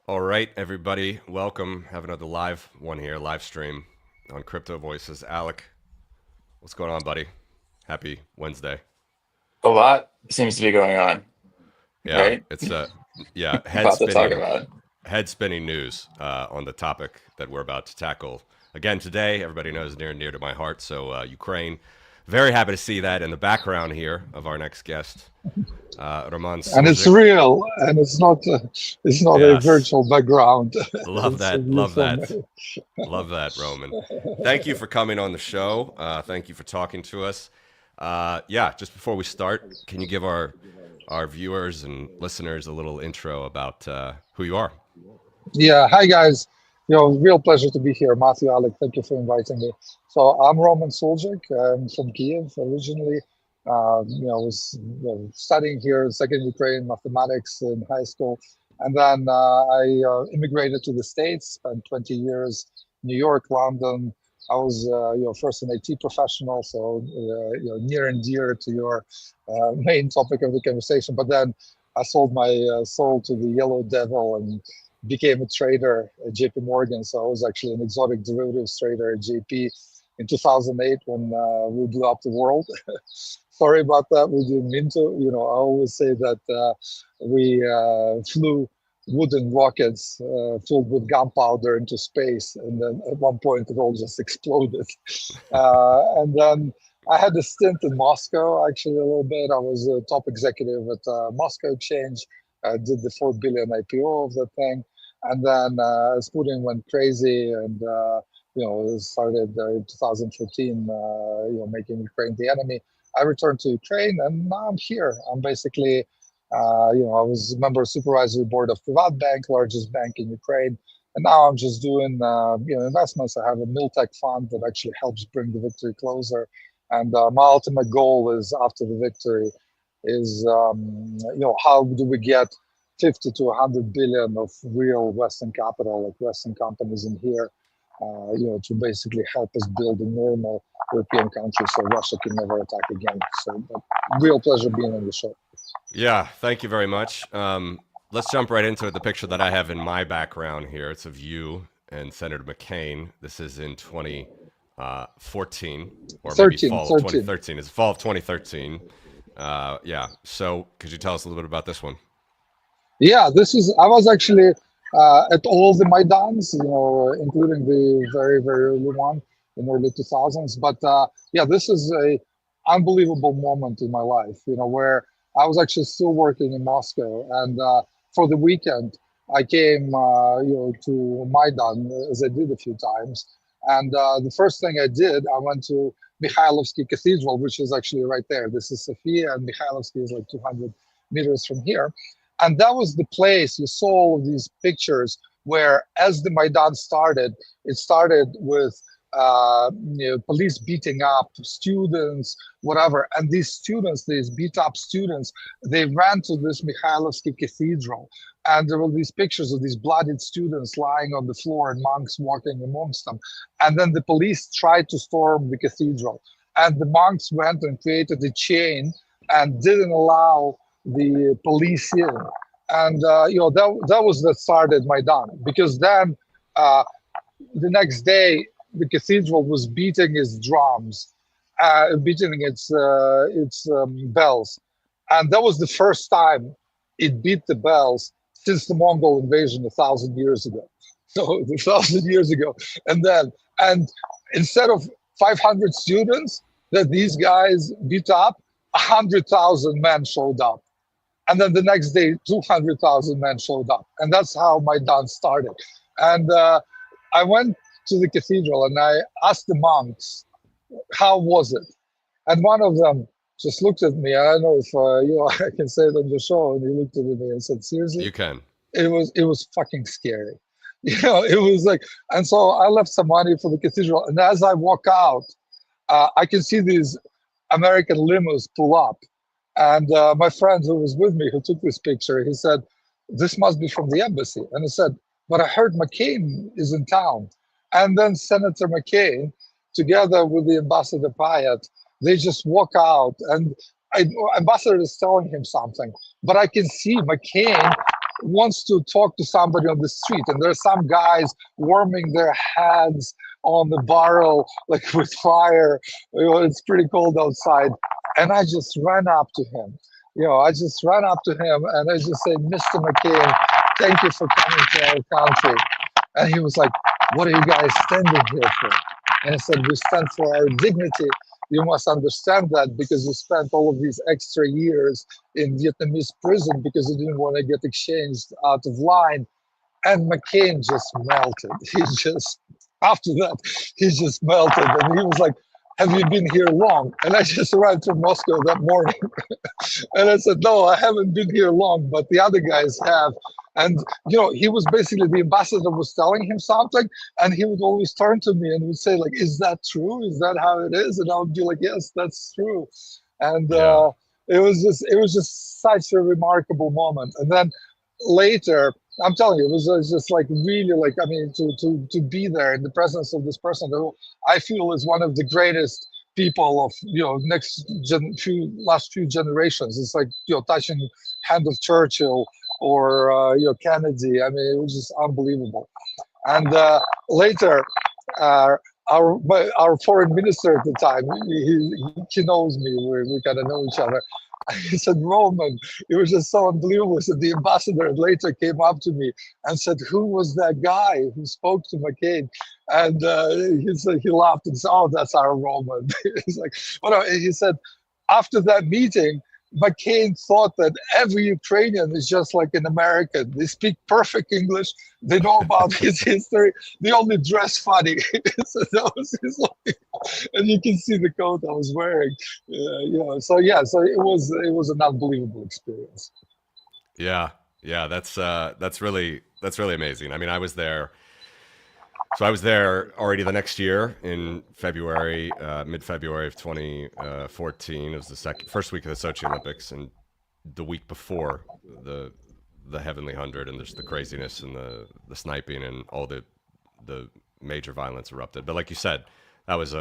All right, everybody, welcome. Have another live one here, live stream on Crypto Voices. Alec, what's going on, buddy? Happy Wednesday. A lot seems to be going on, Yeah, right? it's yeah, About to talk about it. head spinning news on the topic that we're about to tackle again today. Everybody knows near and dear to my heart. So Ukraine, very happy to see that in the background here of our next guest, Roman And it's Sulzhyk. real, and it's not a Yes, virtual background. love It's a that, real love film. that. Love that, Roman. Thank you for coming on the show. Thank you for talking to us. Yeah, just before we start, can you give our viewers and listeners a little intro about who you are? Yeah, hi guys. Real pleasure to be here. Matthew, Alec, thank you for inviting me. So I'm Roman Sulzhyk. I'm from Kiev originally. Was studying here, second Ukraine mathematics in high school, and then I immigrated to the States. Spent 20 years, New York, London. I was, first an IT professional, so near and dear to your main topic of the conversation. But then I sold my soul to the yellow devil and became a trader at JPMorgan. So I was actually an exotic derivatives trader at JP in 2008 when we blew up the world. Sorry about that. We didn't mean to. I always say that we flew wooden rockets filled with gunpowder into space, and then at one point it all just exploded. And then I had a stint in Moscow, actually, a little bit. I was a top executive at Moscow Exchange. I did the 4 billion IPO of the thing. And then Putin went crazy and started in 2014, making Ukraine the enemy. I returned to Ukraine, and now I'm here. I'm basically, I was a member of supervisory board of Privat Bank, largest bank in Ukraine, and now I'm just doing, investments. I have a Miltech fund that actually helps bring the victory closer, and my ultimate goal is after the victory, is how do we get 50 to 100 billion of real Western capital, like Western companies in here, to basically help us build a normal European country so Russia can never attack again. So, real pleasure being on the show. Yeah, thank you very much. Let's jump right into it. The picture that I have in my background here, it's of you and Senator McCain. This is in 2014, or maybe 13, fall of 13. 2013. It's fall of 2013. Yeah, so could you tell us a little bit about this one? Yeah, I was actually at all the Maidans, including the very, very early one in early 2000s. But yeah, this is a unbelievable moment in my life, where I was actually still working in Moscow. And for the weekend, I came, to Maidan, as I did a few times. And the first thing I did, I went to Mikhailovsky Cathedral, which is actually right there. This is Sofia, and Mikhailovsky is like 200 meters from here. And that was the place you saw all of these pictures where, as the Maidan started, it started with police beating up students, whatever. And these students, these beat up students, they ran to this Mikhailovsky Cathedral. And there were these pictures of these bloodied students lying on the floor and monks walking amongst them. And then the police tried to storm the cathedral. And the monks went and created a chain and didn't allow the police in. And that was that started Maidan, because then the next day the cathedral was beating its drums, beating its bells, and that was the first time it beat the bells since the Mongol invasion 1,000 years ago. So 1,000 years ago, and instead of 500 students that these guys beat up, 100,000 men showed up. And then the next day, 200,000 men showed up. And that's how Maidan started. And I went to the cathedral and I asked the monks, how was it? And one of them just looked at me. I don't know if I can say it on the show. And he looked at me and said, seriously? You can. It was fucking scary. It was like, and so I left some money for the cathedral. And as I walk out, I can see these American limos pull up. And my friend who was with me, who took this picture, he said, this must be from the embassy. And I said, but I heard McCain is in town. And then Senator McCain, together with the Ambassador Payet, they just walk out and ambassador is telling him something. But I can see McCain wants to talk to somebody on the street, and there's some guys warming their hands on the barrel, like with fire. It's pretty cold outside. And I just ran up to him. I just ran up to him and I just said, Mr. McCain, thank you for coming to our country. And he was like, what are you guys standing here for? And I said, we stand for our dignity. You must understand that because you spent all of these extra years in Vietnamese prison because you didn't want to get exchanged out of line. And McCain just melted. After that, he just melted. And he was like, have you been here long? And I just arrived from Moscow that morning. And I said, no, I haven't been here long, but the other guys have. And, he was basically, the ambassador was telling him something, and he would always turn to me and would say, like, is that true? Is that how it is? And I would be like, yes, that's true. And it was just such a remarkable moment. And then later, I'm telling you, it was just like really like, I mean, to be there in the presence of this person who I feel is one of the greatest people of, last few generations. It's like, touching hand of Churchill or, Kennedy. I mean, it was just unbelievable. And later, our foreign minister at the time, he knows me, we kind of know each other. He said, Roman, it was just so unbelievable. So the ambassador later came up to me and said, who was that guy who spoke to McCain? And he laughed and said, oh, that's our Roman. He's like, well, no, he said, after that meeting, McCain thought that every Ukrainian is just like an American. They speak perfect English. They know about his history. They only dress funny. So that was his life. And you can see the coat I was wearing. So it was an unbelievable experience. Yeah, that's really amazing. I mean, I was there. So I was there already the next year in February, mid-February of 2014. It was the first week of the Sochi Olympics, and the week before the Heavenly Hundred, and there's the craziness and the sniping and all the major violence erupted. But like you said, that was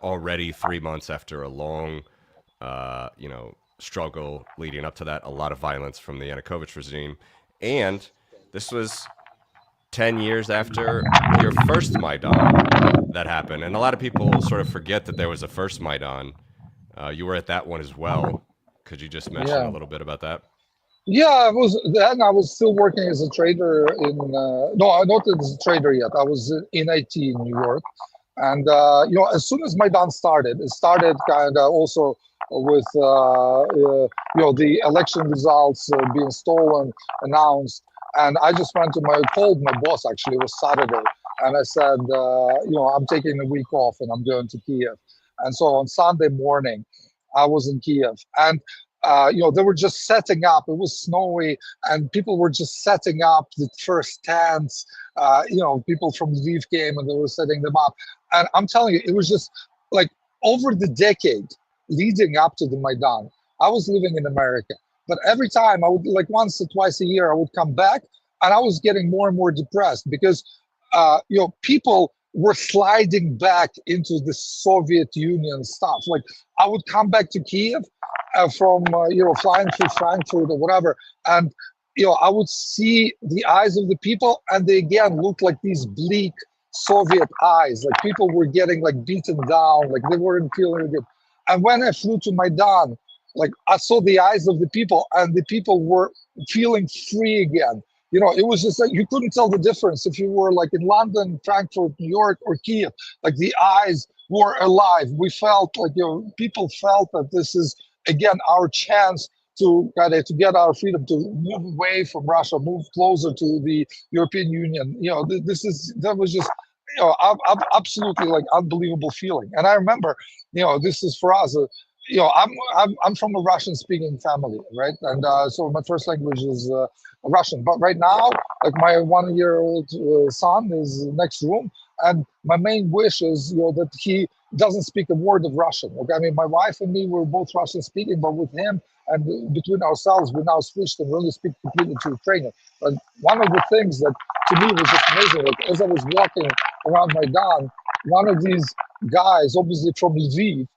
already 3 months after a long, struggle leading up to that. A lot of violence from the Yanukovych regime, and this was 10 years after your first Maidan that happened. And a lot of people sort of forget that there was a first Maidan. You were at that one as well. Could you just mention a little bit about that? Yeah, I was still working as a trader in, no, not as a trader yet. I was in IT in New York. And, as soon as Maidan started, it started kind of also with, the election results being stolen, announced. And I just called my boss, actually, it was Saturday. And I said, I'm taking a week off and I'm going to Kiev. And so on Sunday morning, I was in Kiev. And, they were just setting up. It was snowy and people were just setting up the first tents. People from Lviv came and they were setting them up. And I'm telling you, it was just like over the decade leading up to the Maidan, I was living in America. But every time I would, like once or twice a year, I would come back and I was getting more and more depressed because, people were sliding back into the Soviet Union stuff. Like I would come back to Kiev from, flying through Frankfurt or whatever. And, I would see the eyes of the people and they again looked like these bleak Soviet eyes. Like people were getting like beaten down, like they weren't feeling good. And when I flew to Maidan, like I saw the eyes of the people and the people were feeling free again. It was just like you couldn't tell the difference if you were like in London, Frankfurt, New York, or Kiev. Like the eyes were alive. We felt like, people felt that this is again our chance to get our freedom, to move away from Russia, move closer to the European Union. That was just, absolutely like unbelievable feeling. And I remember, this is for us. I'm from a Russian-speaking family, right? And so my first language is Russian. But right now, like my 1-year-old son is next room, and my main wish is, that he doesn't speak a word of Russian. Okay, I mean, my wife and me were both Russian-speaking, but with him and between ourselves, we now switched and really speak completely to Ukrainian. But one of the things that to me was just amazing, like as I was walking around Maidan, one of these guys, obviously from Lviv,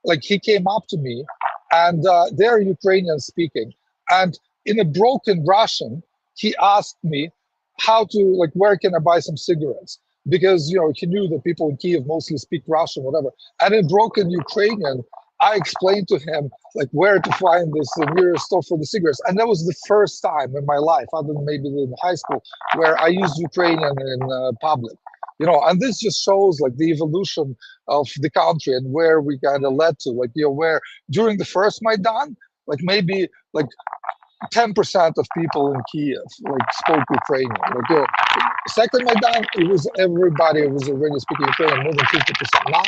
like he came up to me and they're Ukrainian speaking. And in a broken Russian, he asked me how to, like, where can I buy some cigarettes? Because, he knew that people in Kiev mostly speak Russian, whatever. And in broken Ukrainian, I explained to him, like, where to find this nearest store for the cigarettes. And that was the first time in my life, other than maybe in high school, where I used Ukrainian in public. And this just shows, like, the evolution of the country and where we kind of led to, like, where during the first Maidan, like, maybe like 10% of people in Kiev like spoke Ukrainian. Like, second Maidan, it was everybody was already speaking Ukrainian, more than 50%. Now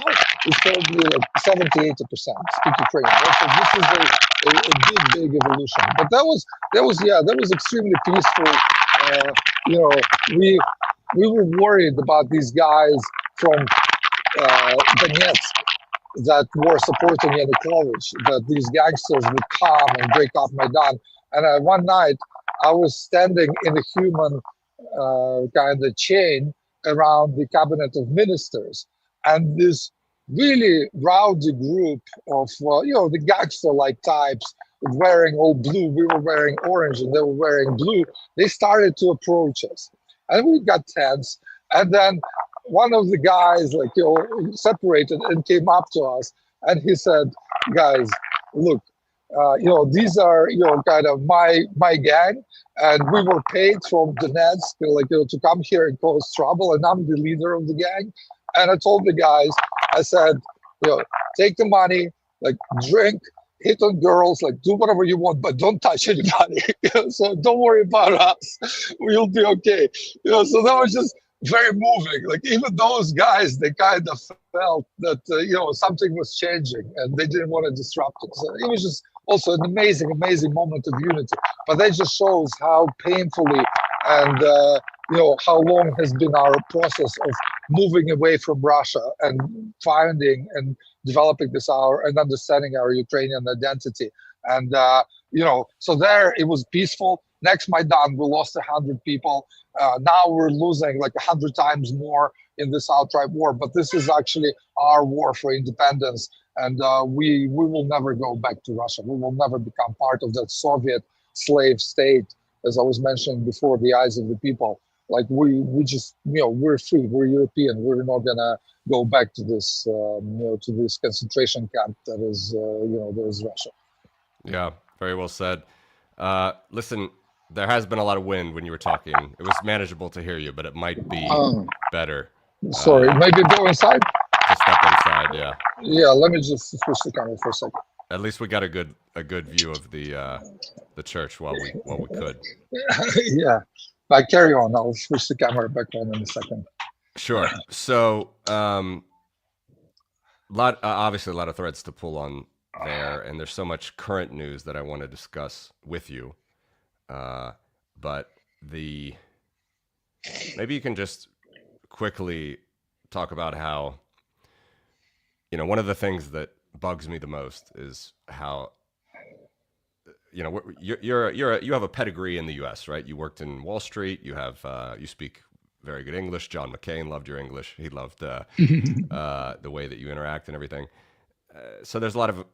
it's probably like 70-80% speak Ukrainian. Right? So this is a big evolution. But that was extremely peaceful. We were worried about these guys from Donetsk that were supporting Yanukovych, that these gangsters would come and break up Maidan. And one night, I was standing in a human kind of chain around the cabinet of ministers, and this really rowdy group of the gangster-like types wearing all blue. We were wearing orange, and they were wearing blue. They started to approach us, and we got tense. And then one of the guys, like, separated and came up to us, and he said, "Guys, look, these are, kind of my gang, and we were paid from Donetsk, like, to come here and cause trouble, and I'm the leader of the gang." And I told the guys, I said, take the money, like, drink, hit on girls, like, do whatever you want, but don't touch anybody. So don't worry about us. We'll be okay. So that was just very moving. Like, even those guys, they kind of felt that, something was changing, and they didn't want to disrupt it. So it was just also an amazing moment of unity. But that just shows how painfully and, how long has been our process of moving away from Russia and finding and developing and understanding our Ukrainian identity. And, so there it was peaceful. Next Maidan, we lost 100 people. Now we're losing like 100 times more in this outright war. But this is actually our war for independence. And we will never go back to Russia. We will never become part of that Soviet slave state, as I was mentioning before, the eyes of the people. Like, we just, we're free, we're European. We're not gonna go back to this, to this concentration camp that is, that is Russia. Yeah, very well said. Listen, there has been a lot of wind when you were talking. It was manageable to hear you, but it might be better. Sorry, maybe go inside? Just step inside, yeah. Yeah, let me just switch the camera for a second. At least we got a good view of the church while we could. Yeah, but carry on. I'll switch the camera back on in a second. Sure. So, obviously a lot of threads to pull on there, and there's so much current news that I want to discuss with you. But maybe you can just quickly talk about how, one of the things that bugs me the most is how, you have a pedigree in the U.S., right? You worked in Wall Street. You have you speak very good English. John McCain loved your English. He loved the way that you interact and everything. So there's a lot of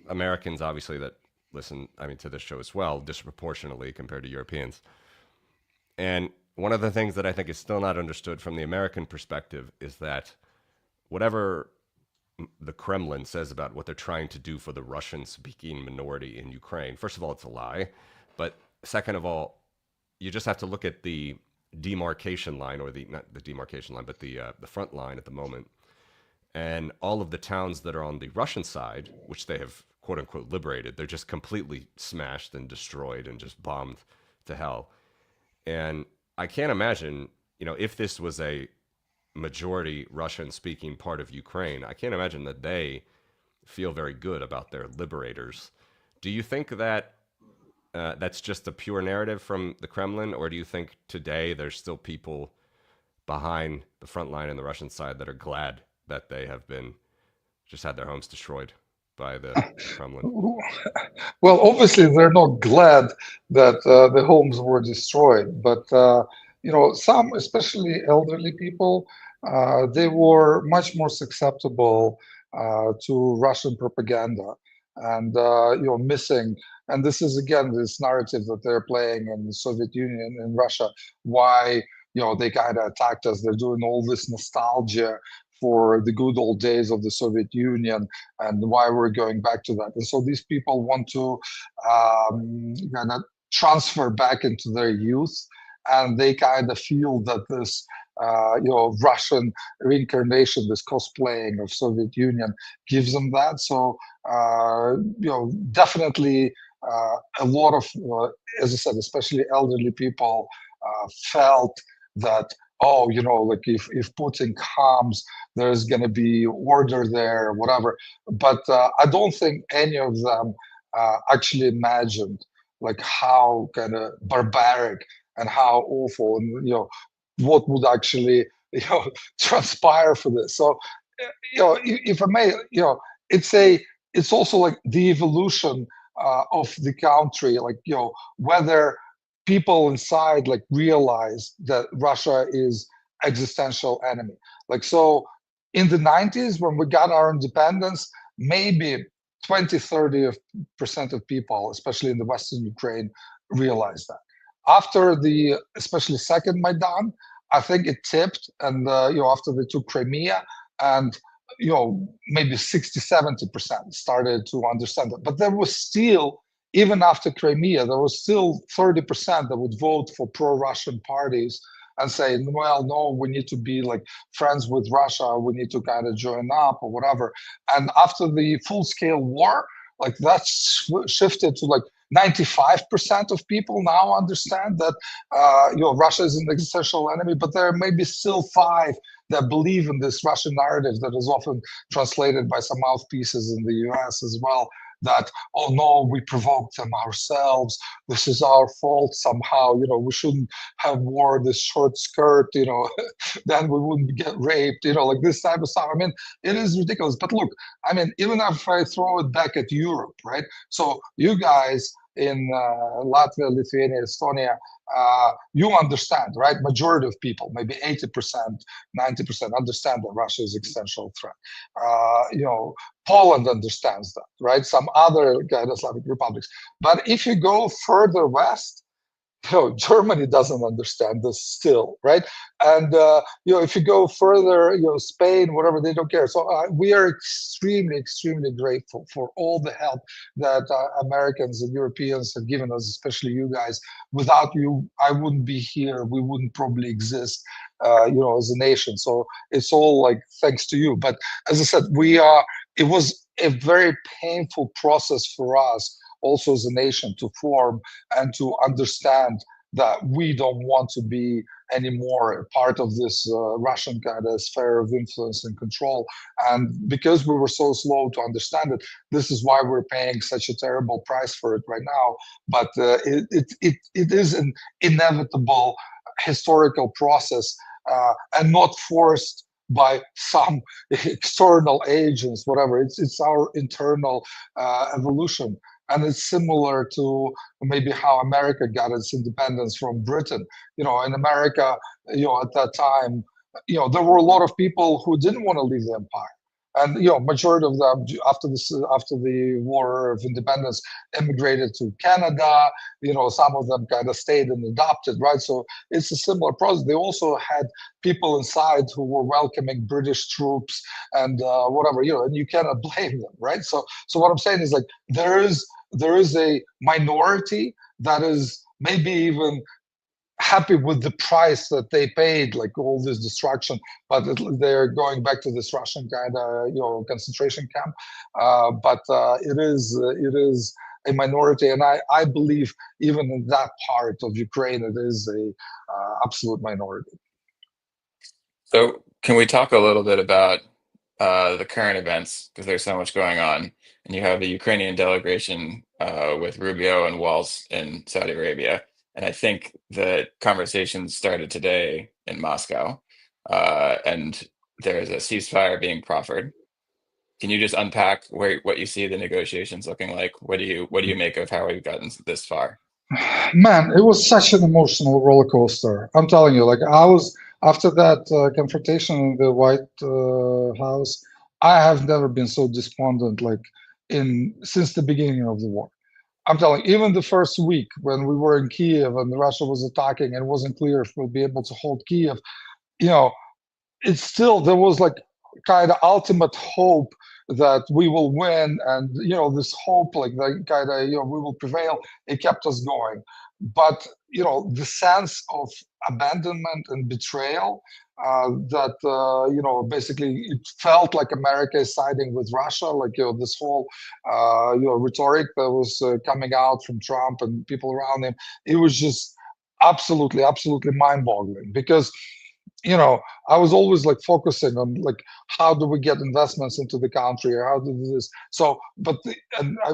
Americans, obviously, that listen, to this show as well, disproportionately compared to Europeans. And one of the things that I think is still not understood from the American perspective is that whatever the Kremlin says about what they're trying to do for the Russian-speaking minority in Ukraine, first of all, it's a lie. But second of all, you just have to look at the demarcation line, or not the demarcation line, but the front line at the moment. And all of the towns that are on the Russian side, which they have quote unquote liberated, they're just completely smashed and destroyed and just bombed to hell. And I can't imagine, if this was a majority Russian speaking part of Ukraine, I can't imagine that they feel very good about their liberators. Do you think that that's just a pure narrative from the Kremlin, or do you think today there's still people behind the front line in the Russian side that are glad that they have just had their homes destroyed by the Kremlin? Well, obviously they're not glad that the homes were destroyed, but some, especially elderly people, they were much more susceptible to Russian propaganda, and missing And this is again this narrative that they're playing in the Soviet Union and Russia. Why they kind of attacked us? They're doing all this nostalgia for the good old days of the Soviet Union and why we're going back to that. And so these people want to kind of transfer back into their youth, and they kind of feel that this Russian reincarnation, this cosplaying of Soviet Union, gives them that. So definitely a lot of, as I said, especially elderly people felt that, oh, like if Putin comes, there's going to be order there, whatever. But I don't think any of them actually imagined like how kind of barbaric and how awful, and what would actually transpire for this. So if I may, it's also like the evolution of the country, like whether people inside like realize that Russia is existential enemy. Like, so in the 90s when we got our independence, maybe 20-30% of people, especially in the Western Ukraine, realized that. After the especially second Maidan, I think it tipped, and after they took Crimea, and maybe 60-70% started to understand that. But there was still, even after Crimea, there was still 30% that would vote for pro-Russian parties and say, well, no, we need to be like friends with Russia, we need to kind of join up or whatever. And after the full-scale war, like that shifted to like 95% of people now understand that Russia is an existential enemy, but there may be still 5 that believe in this Russian narrative that is often translated by some mouthpieces in the US as well, that, oh no, we provoked them ourselves, this is our fault somehow, we shouldn't have wore this short skirt, then we wouldn't get raped, like this type of stuff. I mean, it is ridiculous. But look, I mean, even if I throw it back at Europe, right? So you guys in Latvia, Lithuania, Estonia, you understand, right? Majority of people, maybe 80%, 90% understand that Russia is an existential threat. Poland understands that, right? Some other kind of Slavic republics. But if you go further west, Germany doesn't understand this still, right? And if you go further, Spain, whatever, they don't care. So we are extremely, extremely grateful for all the help that Americans and Europeans have given us, especially you guys. Without you, I wouldn't be here. We wouldn't probably exist, as a nation. So it's all like thanks to you. But as I said, it was a very painful process for us also as a nation to form and to understand that we don't want to be anymore part of this Russian kind of sphere of influence and control. And because we were so slow to understand it, this is why we're paying such a terrible price for it right now. But it is an inevitable historical process and not forced by some external agents, whatever. It's our internal evolution. And it's similar to maybe how America got its independence from Britain. In America, at that time, there were a lot of people who didn't want to leave the empire. And majority of them after the War of Independence immigrated to Canada. Some of them kind of stayed and adopted, right? So it's a similar process. They also had people inside who were welcoming British troops and whatever, and you cannot blame them, right? So what I'm saying is like there is a minority that is maybe even happy with the price that they paid, like all this destruction, but they're going back to this Russian kind of concentration camp. But it is a minority, and I believe even in that part of Ukraine, it is a absolute minority. So can we talk a little bit about the current events, because there's so much going on, and you have the Ukrainian delegation with Rubio and Walz in Saudi Arabia. And I think the conversation started today in Moscow, and there is a ceasefire being proffered. Can you just unpack what you see the negotiations looking like? What do you make of how we've gotten this far? Man, it was such an emotional roller coaster. I'm telling you, like I was after that confrontation in the White House. I have never been so despondent, like since the beginning of the war. I'm telling you, even the first week when we were in Kiev and Russia was attacking and it wasn't clear if we'll be able to hold Kiev, you know, it's still, there was like kind of ultimate hope that we will win, and this hope, like the kind of we will prevail. It kept us going, but the sense of abandonment and betrayal, that basically it felt like America is siding with Russia, like this whole rhetoric that was coming out from Trump and people around him. It was just absolutely mind-boggling, because I was always like focusing on like how do we get investments into the country, or how do we do this. So, but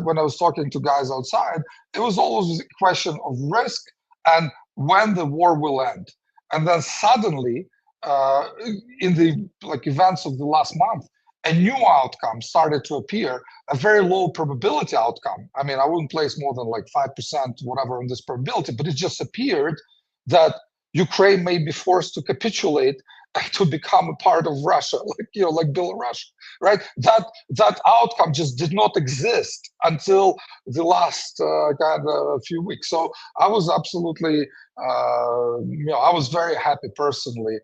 when I was talking to guys outside, it was always a question of risk and when the war will end. And then suddenly, in the like events of the last month, a new outcome started to appear, a very low probability outcome. I mean, I wouldn't place more than like 5%, whatever, on this probability, but it just appeared that Ukraine may be forced to capitulate to become a part of Russia, like Belarus, right? That outcome just did not exist until the last kind of few weeks. So I was absolutely, I was very happy personally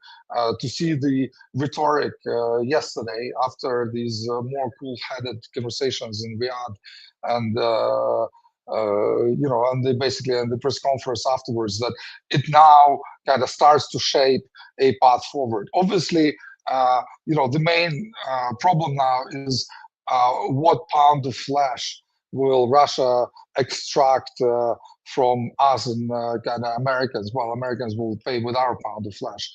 to see the rhetoric yesterday after these more cool-headed conversations in Riyadh, and and they basically in the press conference afterwards, that it now kind of starts to shape a path forward. Obviously, the main problem now is what pound of flesh will Russia extract from us and kind of Americans? Well, Americans will pay with our pound of flesh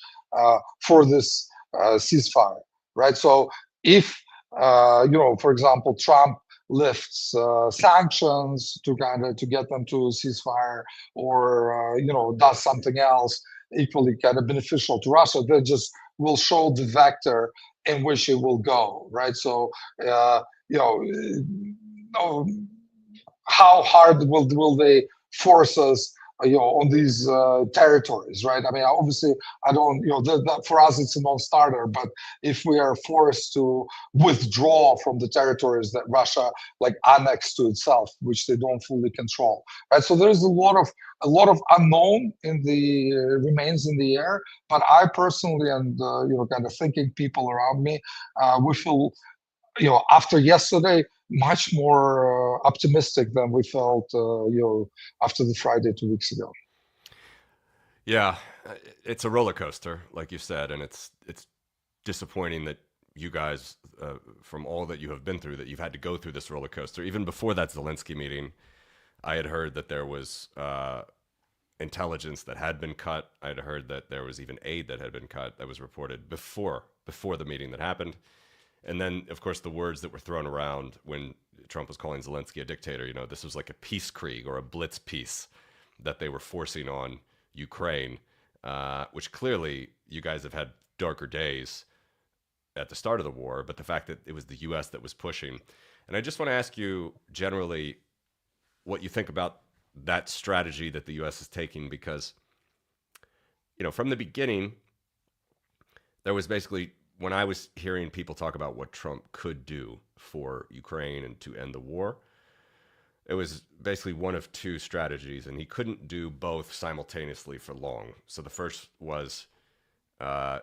for this ceasefire, right? So if, for example, Trump lifts sanctions to get them to a ceasefire, or does something else equally kind of beneficial to Russia, that just will show the vector in which it will go, right? So how hard will they force us on these territories, right? I mean, obviously, I don't, that for us it's a non-starter. But if we are forced to withdraw from the territories that Russia like annexed to itself, which they don't fully control, right? So there's a lot of unknown in the remains in the air. But I personally, and kind of thinking people around me, we feel, after yesterday, much more optimistic than we felt, after the Friday 2 weeks ago. Yeah, it's a roller coaster, like you said, and it's disappointing that you guys, from all that you have been through, that you've had to go through this roller coaster. Even before that Zelensky meeting, I had heard that there was intelligence that had been cut. I had heard that there was even aid that had been cut that was reported before the meeting that happened. And then, of course, the words that were thrown around when Trump was calling Zelensky a dictator, this was like a peace krieg or a blitz peace that they were forcing on Ukraine, which clearly you guys have had darker days at the start of the war, but the fact that it was the U.S. that was pushing. And I just want to ask you generally what you think about that strategy that the U.S. is taking, because, from the beginning, there was basically, when I was hearing people talk about what Trump could do for Ukraine and to end the war, it was basically one of two strategies, and he couldn't do both simultaneously for long. So the first was to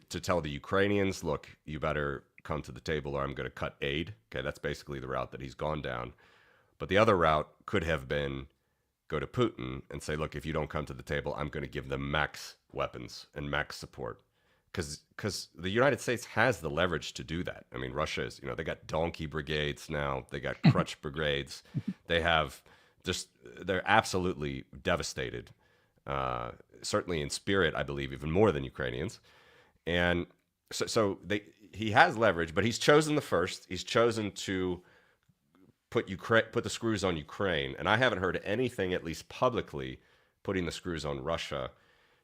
tell the Ukrainians, look, you better come to the table or I'm going to cut aid. Okay, that's basically the route that he's gone down. But the other route could have been go to Putin and say, look, if you don't come to the table, I'm going to give them max weapons and max support. Because the United States has the leverage to do that. I mean, Russia is, they got donkey brigades now. They got crutch brigades. They have they're absolutely devastated. Certainly in spirit, I believe, even more than Ukrainians. And so he has leverage, but he's chosen the first. He's chosen to put the screws on Ukraine. And I haven't heard anything, at least publicly, putting the screws on Russia.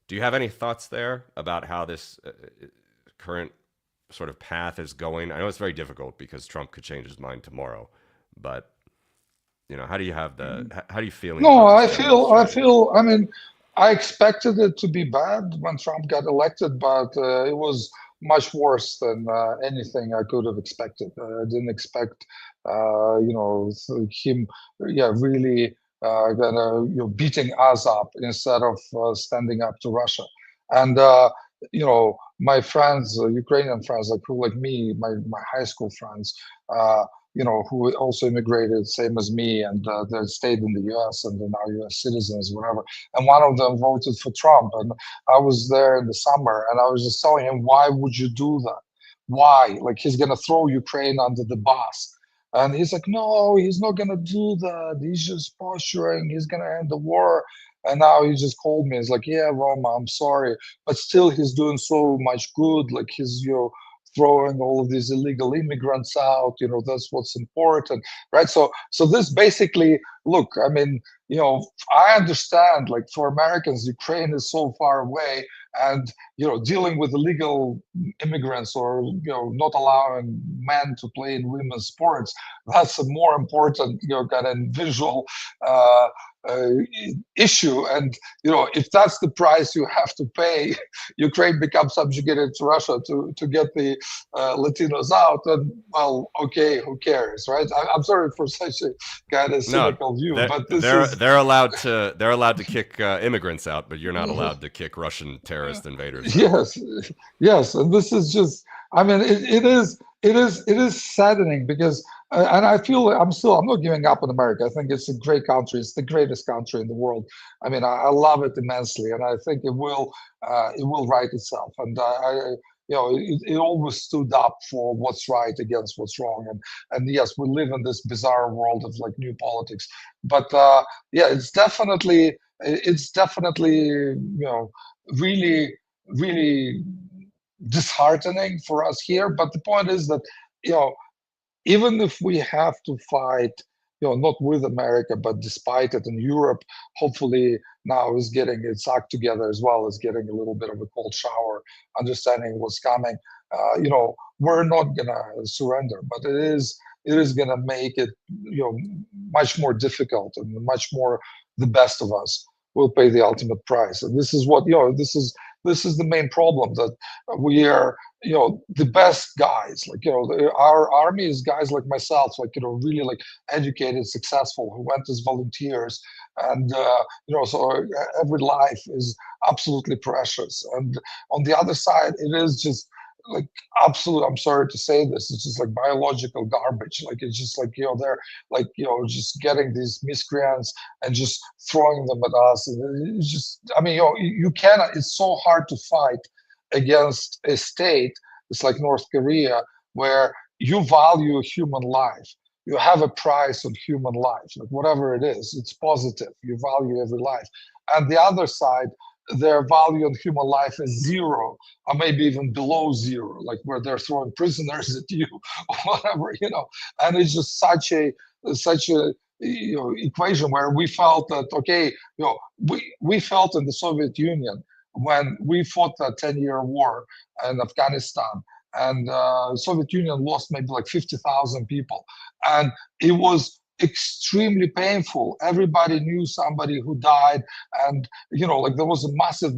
Do you have any thoughts there about how this current sort of path is going? I know it's very difficult because Trump could change his mind tomorrow, but how do you feel? No, I feel. I mean, I expected it to be bad when Trump got elected, but it was much worse than anything I could have expected. I didn't expect him, yeah, really beating us up instead of standing up to Russia. And my friends, Ukrainian friends, like who like me, my high school friends, who also immigrated, same as me, and they stayed in the U.S. and they're now U.S. citizens, whatever. And one of them voted for Trump, and I was there in the summer, and I was just telling him, why would you do that? Why? Like he's gonna throw Ukraine under the bus. And he's like, no, he's not gonna do that. He's just posturing. He's gonna end the war. And now he just called me. He's like, yeah, Roma, I'm sorry, but still he's doing so much good. Like he's throwing all of these illegal immigrants out. That's what's important, right? So this basically, look, I mean, I understand. Like for Americans, Ukraine is so far away, and dealing with illegal immigrants or not allowing men to play in women's sports, that's a more important kind of visual uh, uh, issue. And if that's the price you have to pay, Ukraine becomes subjugated to Russia to get the Latinos out, then well, okay, who cares, right? I'm sorry for such a kind of cynical view, but they're allowed to kick immigrants out, but you're not allowed to kick Russian terrorist invaders out. Yes, and this is just, I mean, it is saddening because, and I feel I'm not giving up on America. I think it's a great country. It's the greatest country in the world. I mean, I love it immensely, and I think it will right itself. And it always stood up for what's right against what's wrong. And yes, we live in this bizarre world of like new politics, but yeah, it's definitely really, really disheartening for us here. But the point is that you know even if we have to fight, not with America, but despite it, and Europe hopefully now is getting its act together as well as getting a little bit of a cold shower, understanding what's coming. We're not gonna surrender, but it is gonna make it much more difficult, and much more the best of us will pay the ultimate price. And this is what this is the main problem, that we are the best guys, like our army is guys like myself, like really like educated, successful, who went as volunteers. And so every life is absolutely precious. And on the other side, it is just like absolute, I'm sorry to say this, it's just like biological garbage. Like it's just like they're like just getting these miscreants and just throwing them at us. And it's just, I mean, you cannot, it's so hard to fight against a state. It's like North Korea, where you value human life. You have a price on human life, like whatever it is, it's positive. You value every life. And the other side, their value on human life is zero, or maybe even below zero, like where they're throwing prisoners at you, or whatever. And it's just such a equation where we felt that, okay, we felt in the Soviet Union when we fought the 10-year war in Afghanistan, and Soviet Union lost maybe like 50,000 people, and it was extremely painful. Everybody knew somebody who died, and like there was a massive,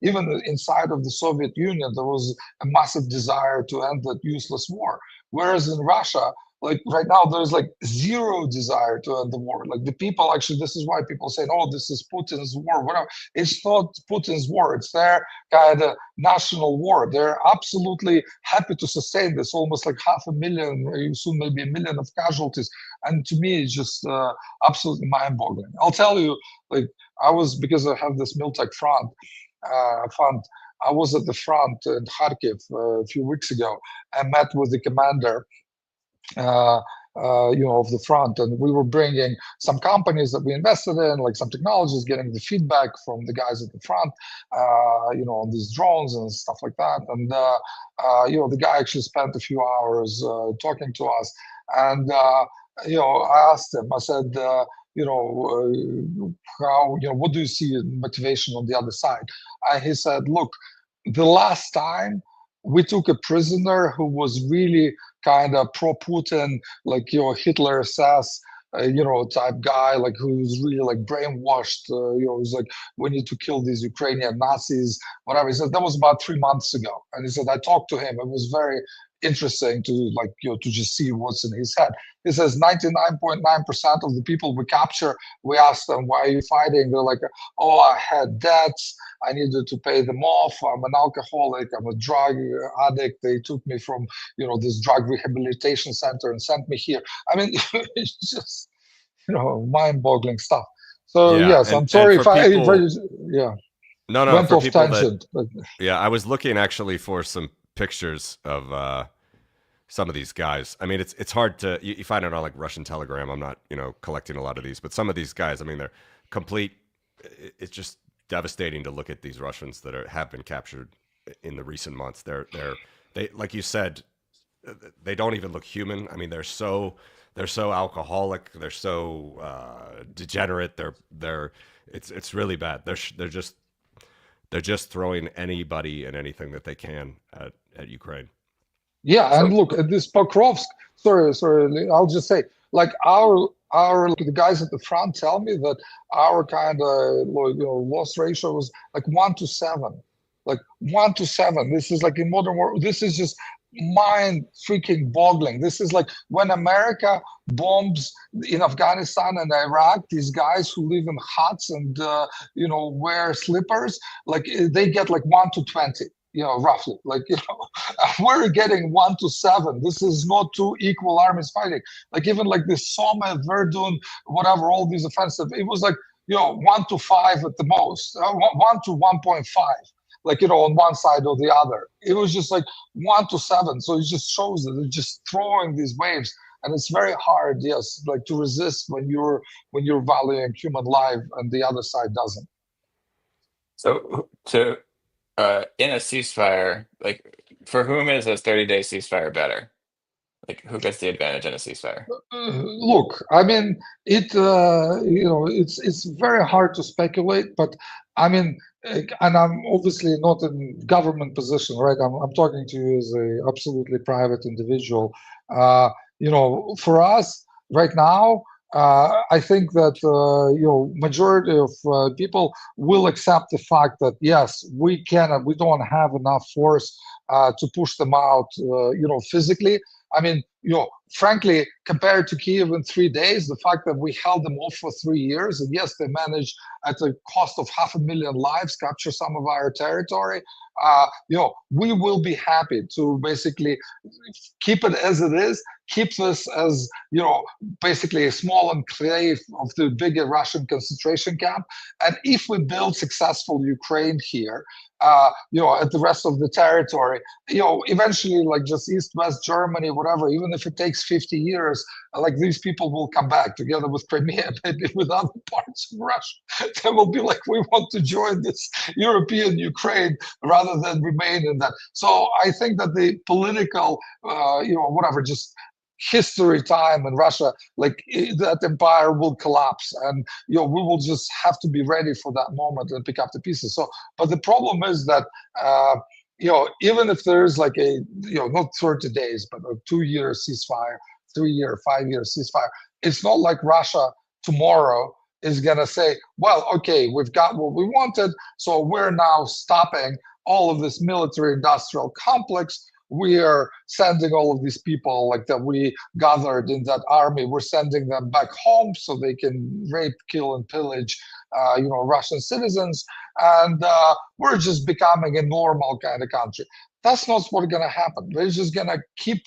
even inside of the Soviet Union, there was a massive desire to end that useless war. Whereas in Russia, like right now, there's like zero desire to end the war. Like the people, actually, this is why people say, oh, this is Putin's war, whatever. It's not Putin's war. It's their kind of national war. They're absolutely happy to sustain this, almost like 500,000, or soon maybe 1 million of casualties. And to me, it's just absolutely mind-boggling. I'll tell you, like because I have this Miltech fund, I was at the front in Kharkiv a few weeks ago. I met with the commander uh, of the front, and we were bringing some companies that we invested in, like some technologies, getting the feedback from the guys at the front, on these drones and stuff like that. And the guy actually spent a few hours talking to us, and I asked him. I said, how, what do you see motivation on the other side? And he said, look, the last time we took a prisoner who was really kind of pro-Putin, like Hitler says, type guy, like who's really like brainwashed. Who's like, we need to kill these Ukrainian Nazis, whatever. He said that was about 3 months ago, and he said I talked to him. It was very interesting to to just see what's in his head. He says 99.9% of the people we capture, we ask them, why are you fighting? They're like, oh, I had debts, I needed to pay them off, I'm an alcoholic, I'm a drug addict, they took me from this drug rehabilitation center and sent me here. I mean, it's just mind-boggling stuff. So Yeah, yes, I'm and sorry for if I people, just no, went for off people that, tangent, but yeah, I was looking actually for some pictures of some of these guys. I mean, it's hard to you find it on like Russian Telegram. I'm not collecting a lot of these, but some of these guys, I mean, they're complete. It's just devastating to look at these Russians that have been captured in the recent months. They like you said, they don't even look human. I mean, they're so alcoholic. They're so degenerate. It's really bad. They're just throwing anybody and anything that they can at Ukraine. yeah, and So look at this Pokrovsk. Sorry, I'll just say, like the guys at the front tell me that our kind of loss ratio was like 1 to 7, like 1 to 7. This is like in modern world. This is just mind freaking boggling. This is like when America bombs in Afghanistan and Iraq. These guys who live in huts and wear slippers, like they get like 1 to 20. Roughly, like we're getting 1 to 7. This is not two equal armies fighting. Like even like this Somme, Verdun, whatever, all these offensive, it was like 1 to 5 at the most, 1 to 1.5. Like on one side or the other, it was just like 1 to 7. So it just shows that they're just throwing these waves, and it's very hard, yes, like to resist when you're valuing human life and the other side doesn't. so to in a ceasefire, like for whom is a 30-day ceasefire better? Like who gets the advantage in a ceasefire? Look, I mean, it's very hard to speculate, but I mean, and I'm obviously not in government position, right? I'm talking to you as a absolutely private individual. For us right now, I think that majority of people will accept the fact that yes, we don't have enough force to push them out, physically. I mean, frankly, compared to Kiev in 3 days, the fact that we held them off for 3 years, and yes, they managed at the cost of 500,000 lives capture some of our territory. We will be happy to basically keep it as it is, keep this as basically a small enclave of the bigger Russian concentration camp, and if we build successful Ukraine here, at the rest of the territory, eventually, like just East, West Germany, whatever, even if it takes 50 years, like these people will come back together with Crimea, maybe with other parts of Russia. They will be like, we want to join this European Ukraine rather than remain in that. So I think that the political, whatever, just history time in Russia, like that empire will collapse, and we will just have to be ready for that moment and pick up the pieces. So, but the problem is that even if there's like a not 30 days, but a 2 year ceasefire, 3 year, 5 year ceasefire, it's not like Russia tomorrow is gonna say, well, okay, we've got what we wanted, so we're now stopping all of this military industrial complex. We are sending all of these people like that we gathered in that army, we're sending them back home so they can rape, kill, and pillage Russian citizens, and we're just becoming a normal kind of country. That's not what's going to happen. They're just going to keep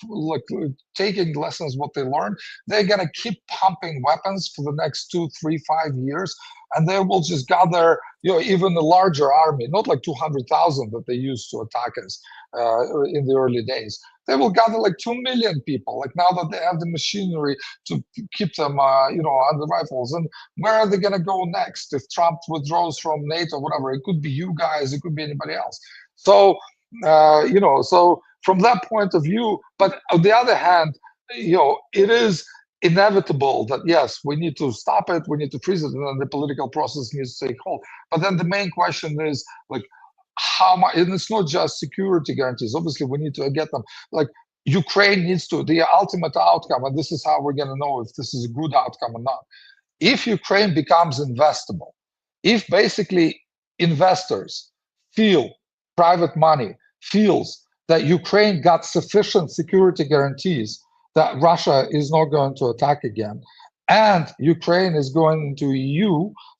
taking lessons what they learned. They're going to keep pumping weapons for the next 2, 3, 5 years, and they will just gather even a larger army, not like 200,000 that they used to attack us in the early days. They will gather like 2 million people, like now that they have the machinery to keep them on the rifles. And where are they going to go next if Trump withdraws from NATO, whatever? It could be you guys, it could be anybody else. So so from that point of view, but on the other hand, it is inevitable that yes, we need to stop it, we need to freeze it, and then the political process needs to take hold. But then the main question is like, how much? And it's not just security guarantees. Obviously, we need to get them. Like Ukraine needs to, the ultimate outcome, and this is how we're going to know if this is a good outcome or not. If Ukraine becomes investable, if basically investors feel, private money feels that Ukraine got sufficient security guarantees that Russia is not going to attack again, and Ukraine is going into EU,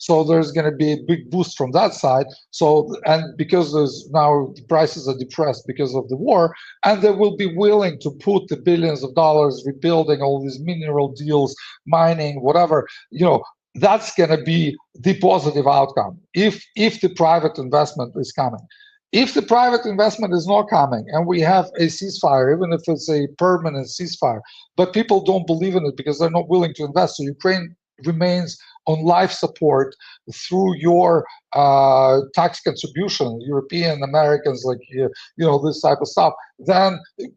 so there's going to be a big boost from that side. So, and because there's now the prices are depressed because of the war, and they will be willing to put the billions of dollars rebuilding all these mineral deals, mining, whatever, that's going to be the positive outcome if the private investment is coming. If the private investment is not coming and we have a ceasefire, even if it's a permanent ceasefire, but people don't believe in it because they're not willing to invest, so Ukraine remains on life support through your tax contribution, European Americans, like this type of stuff, then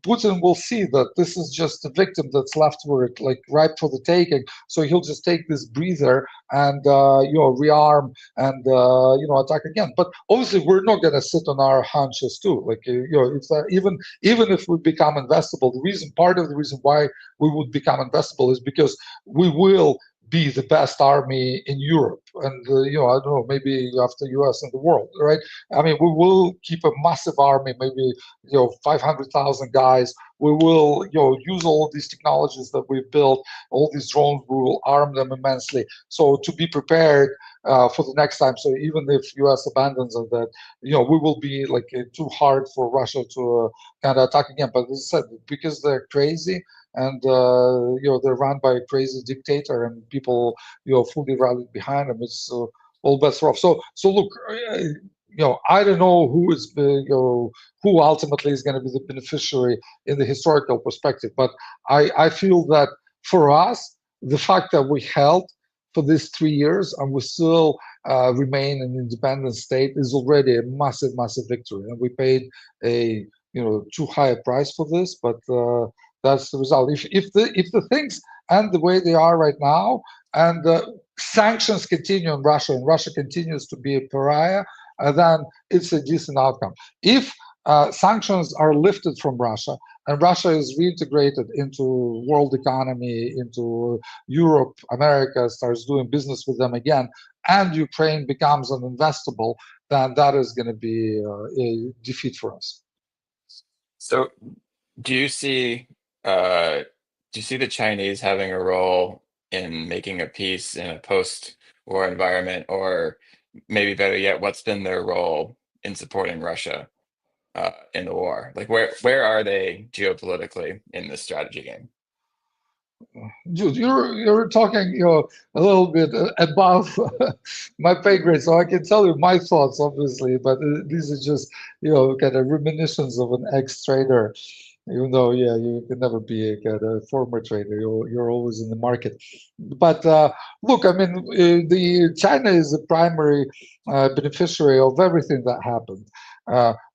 Putin will see that this is just a victim that's left for it, like ripe for the taking. So he'll just take this breather and rearm and attack again. But obviously, we're not going to sit on our haunches too. Like even if we become investable, part of the reason why we would become investable is because we will be the best army in Europe, and I don't know, maybe after US and the world, right? I mean, we will keep a massive army, maybe 500,000 guys. We will use all of these technologies that we've built, all these drones. We will arm them immensely. So to be prepared for the next time. So even if US abandons it, that we will be like too hard for Russia to kind of attack again. But as I said, because they're crazy. And they're run by a crazy dictator, and people fully rallied behind them. It's all bets are off. So look, I don't know who ultimately is going to be the beneficiary in the historical perspective, but I feel that for us, the fact that we held for these 3 years and we still remain an independent state is already a massive victory, and we paid a too high a price for this, but. That's the result. If the things end the way they are right now, and sanctions continue on Russia, and Russia continues to be a pariah, then it's a decent outcome. If sanctions are lifted from Russia, and Russia is reintegrated into world economy, into Europe, America starts doing business with them again, and Ukraine becomes an investable, then that is going to be a defeat for us. So, do you see the Chinese having a role in making a peace in a post-war environment, or maybe better yet, what's been their role in supporting Russia in the war? Like, where are they geopolitically in this strategy game? Jude, you're talking a little bit above my pay grade, so I can tell you my thoughts, obviously, but these are just kind of reminiscence of an ex-trader. Even though, yeah, you can never be a former trader, you're always in the market. But look, I mean, the China is the primary beneficiary of everything that happened.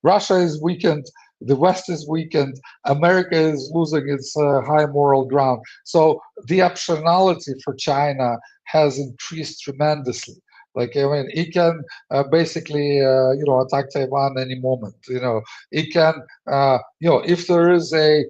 Russia is weakened, the West is weakened, America is losing its high moral ground. So the optionality for China has increased tremendously. Like, I mean, it can basically, attack Taiwan any moment. It can, if there is a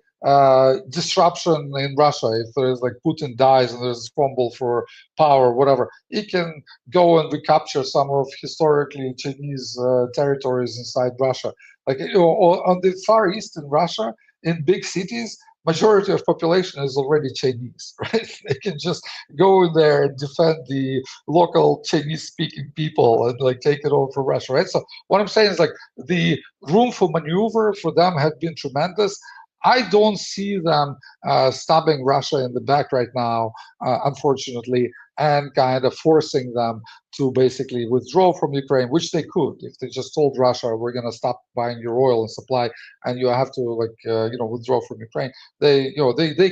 disruption in Russia, if there is like Putin dies and there's a scramble for power, whatever, it can go and recapture some of historically Chinese territories inside Russia. Like, on the Far East in Russia, in big cities, majority of population is already Chinese, right? They can just go in there and defend the local Chinese-speaking people and like take it over for Russia, right? So what I'm saying is like the room for maneuver for them had been tremendous. I don't see them stabbing Russia in the back right now, unfortunately, and kind of forcing them to basically withdraw from Ukraine, which they could if they just told Russia, we're going to stop buying your oil and supply, and you have to withdraw from Ukraine. They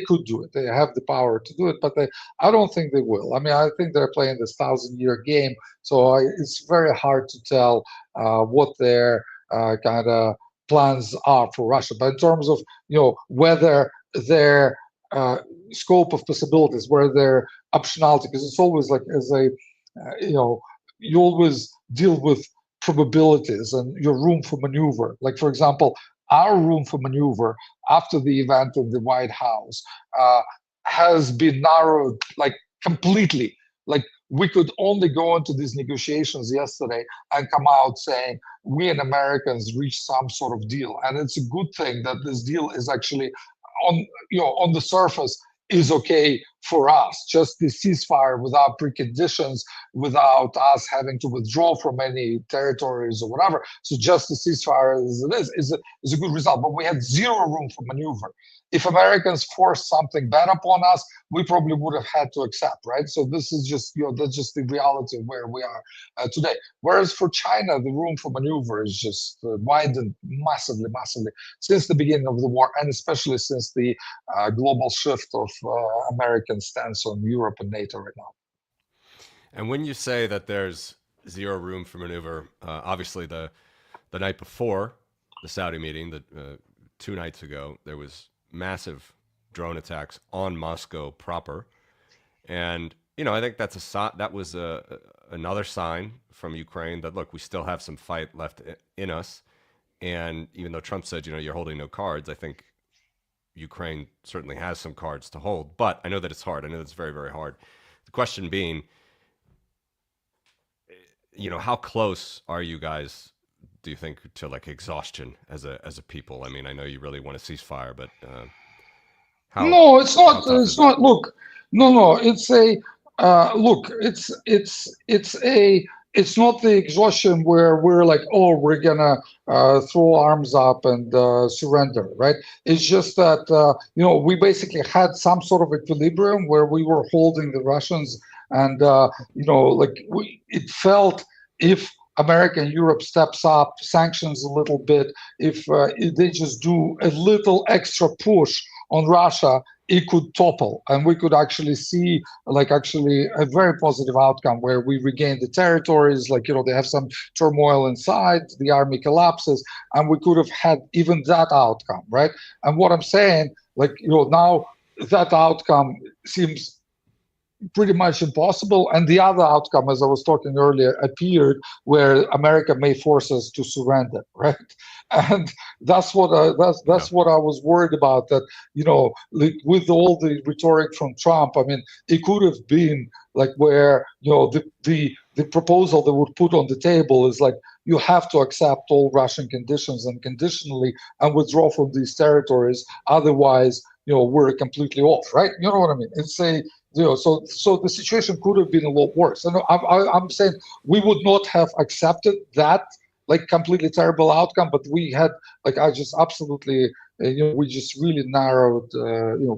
could do it. They have the power to do it, but I don't think they will. I mean, I think they're playing this 1,000-year game, so it's very hard to tell what their kind of plans are for Russia. But in terms of whether their scope of possibilities, where their optionality, because it's always like as a you always deal with probabilities and your room for maneuver. Like, for example, our room for maneuver after the event in the White House has been narrowed like completely. Like, we could only go into these negotiations yesterday and come out saying we and Americans reached some sort of deal. And it's a good thing that this deal is actually on the surface is okay for us. Just the ceasefire without preconditions, without us having to withdraw from any territories or whatever. So just the ceasefire as it is a good result. But we had zero room for maneuver. If Americans forced something bad upon us, we probably would have had to accept, right? So this is just, that's just the reality of where we are today. Whereas for China, the room for maneuver is just widened massively, massively since the beginning of the war, and especially since the global shift of American stance on Europe and NATO right now. And when you say that there's zero room for maneuver, obviously the night before the Saudi meeting, 2 nights ago, there was massive drone attacks on Moscow proper, and I think that was another sign from Ukraine that, look, we still have some fight left in us. And even though Trump said, you're holding no cards, I think Ukraine certainly has some cards to hold. But I know that it's hard. I know it's very, very hard. The question being, how close are you guys, do you think, to like exhaustion as a people? I mean, I know you really want a ceasefire, but no, it's not. It's not. Look, no. It's a look. It's not the exhaustion where we're like, oh, we're gonna throw arms up and surrender, right? It's just that we basically had some sort of equilibrium where we were holding the Russians, and it felt, if America and Europe steps up sanctions a little bit, if they just do a little extra push on Russia, it could topple, and we could actually see a very positive outcome where we regain the territories. They have some turmoil inside, the army collapses, and we could have had even that outcome, right? And what I'm saying, now that outcome seems pretty much impossible, and the other outcome, as I was talking earlier, appeared, where America may force us to surrender, right? And that's what I was worried about, that with all the rhetoric from Trump, I mean, it could have been where the proposal they would put on the table is you have to accept all Russian conditions unconditionally and withdraw from these territories, otherwise we're completely off, right? You know what I mean? It's a so the situation could have been a lot worse. And I'm saying we would not have accepted that completely terrible outcome, but we had I just absolutely we just really narrowed,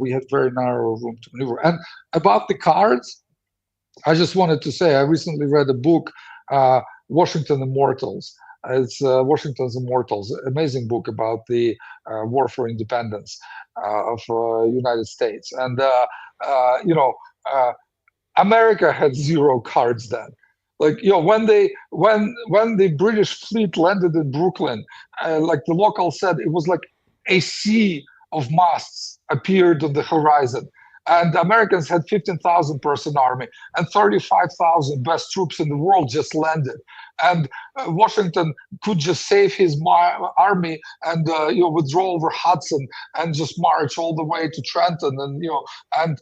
we had very narrow room to maneuver. And about the cards, I just wanted to say I recently read a book, Washington Immortals. It's Washington's Immortals, amazing book about the war for independence of United States. And America had zero cards then. When the British fleet landed in Brooklyn, the local said, it was like a sea of masts appeared on the horizon. And the Americans had 15,000 person army, and 35,000 best troops in the world just landed. And Washington could just save his army and withdraw over Hudson and just march all the way to Trenton, and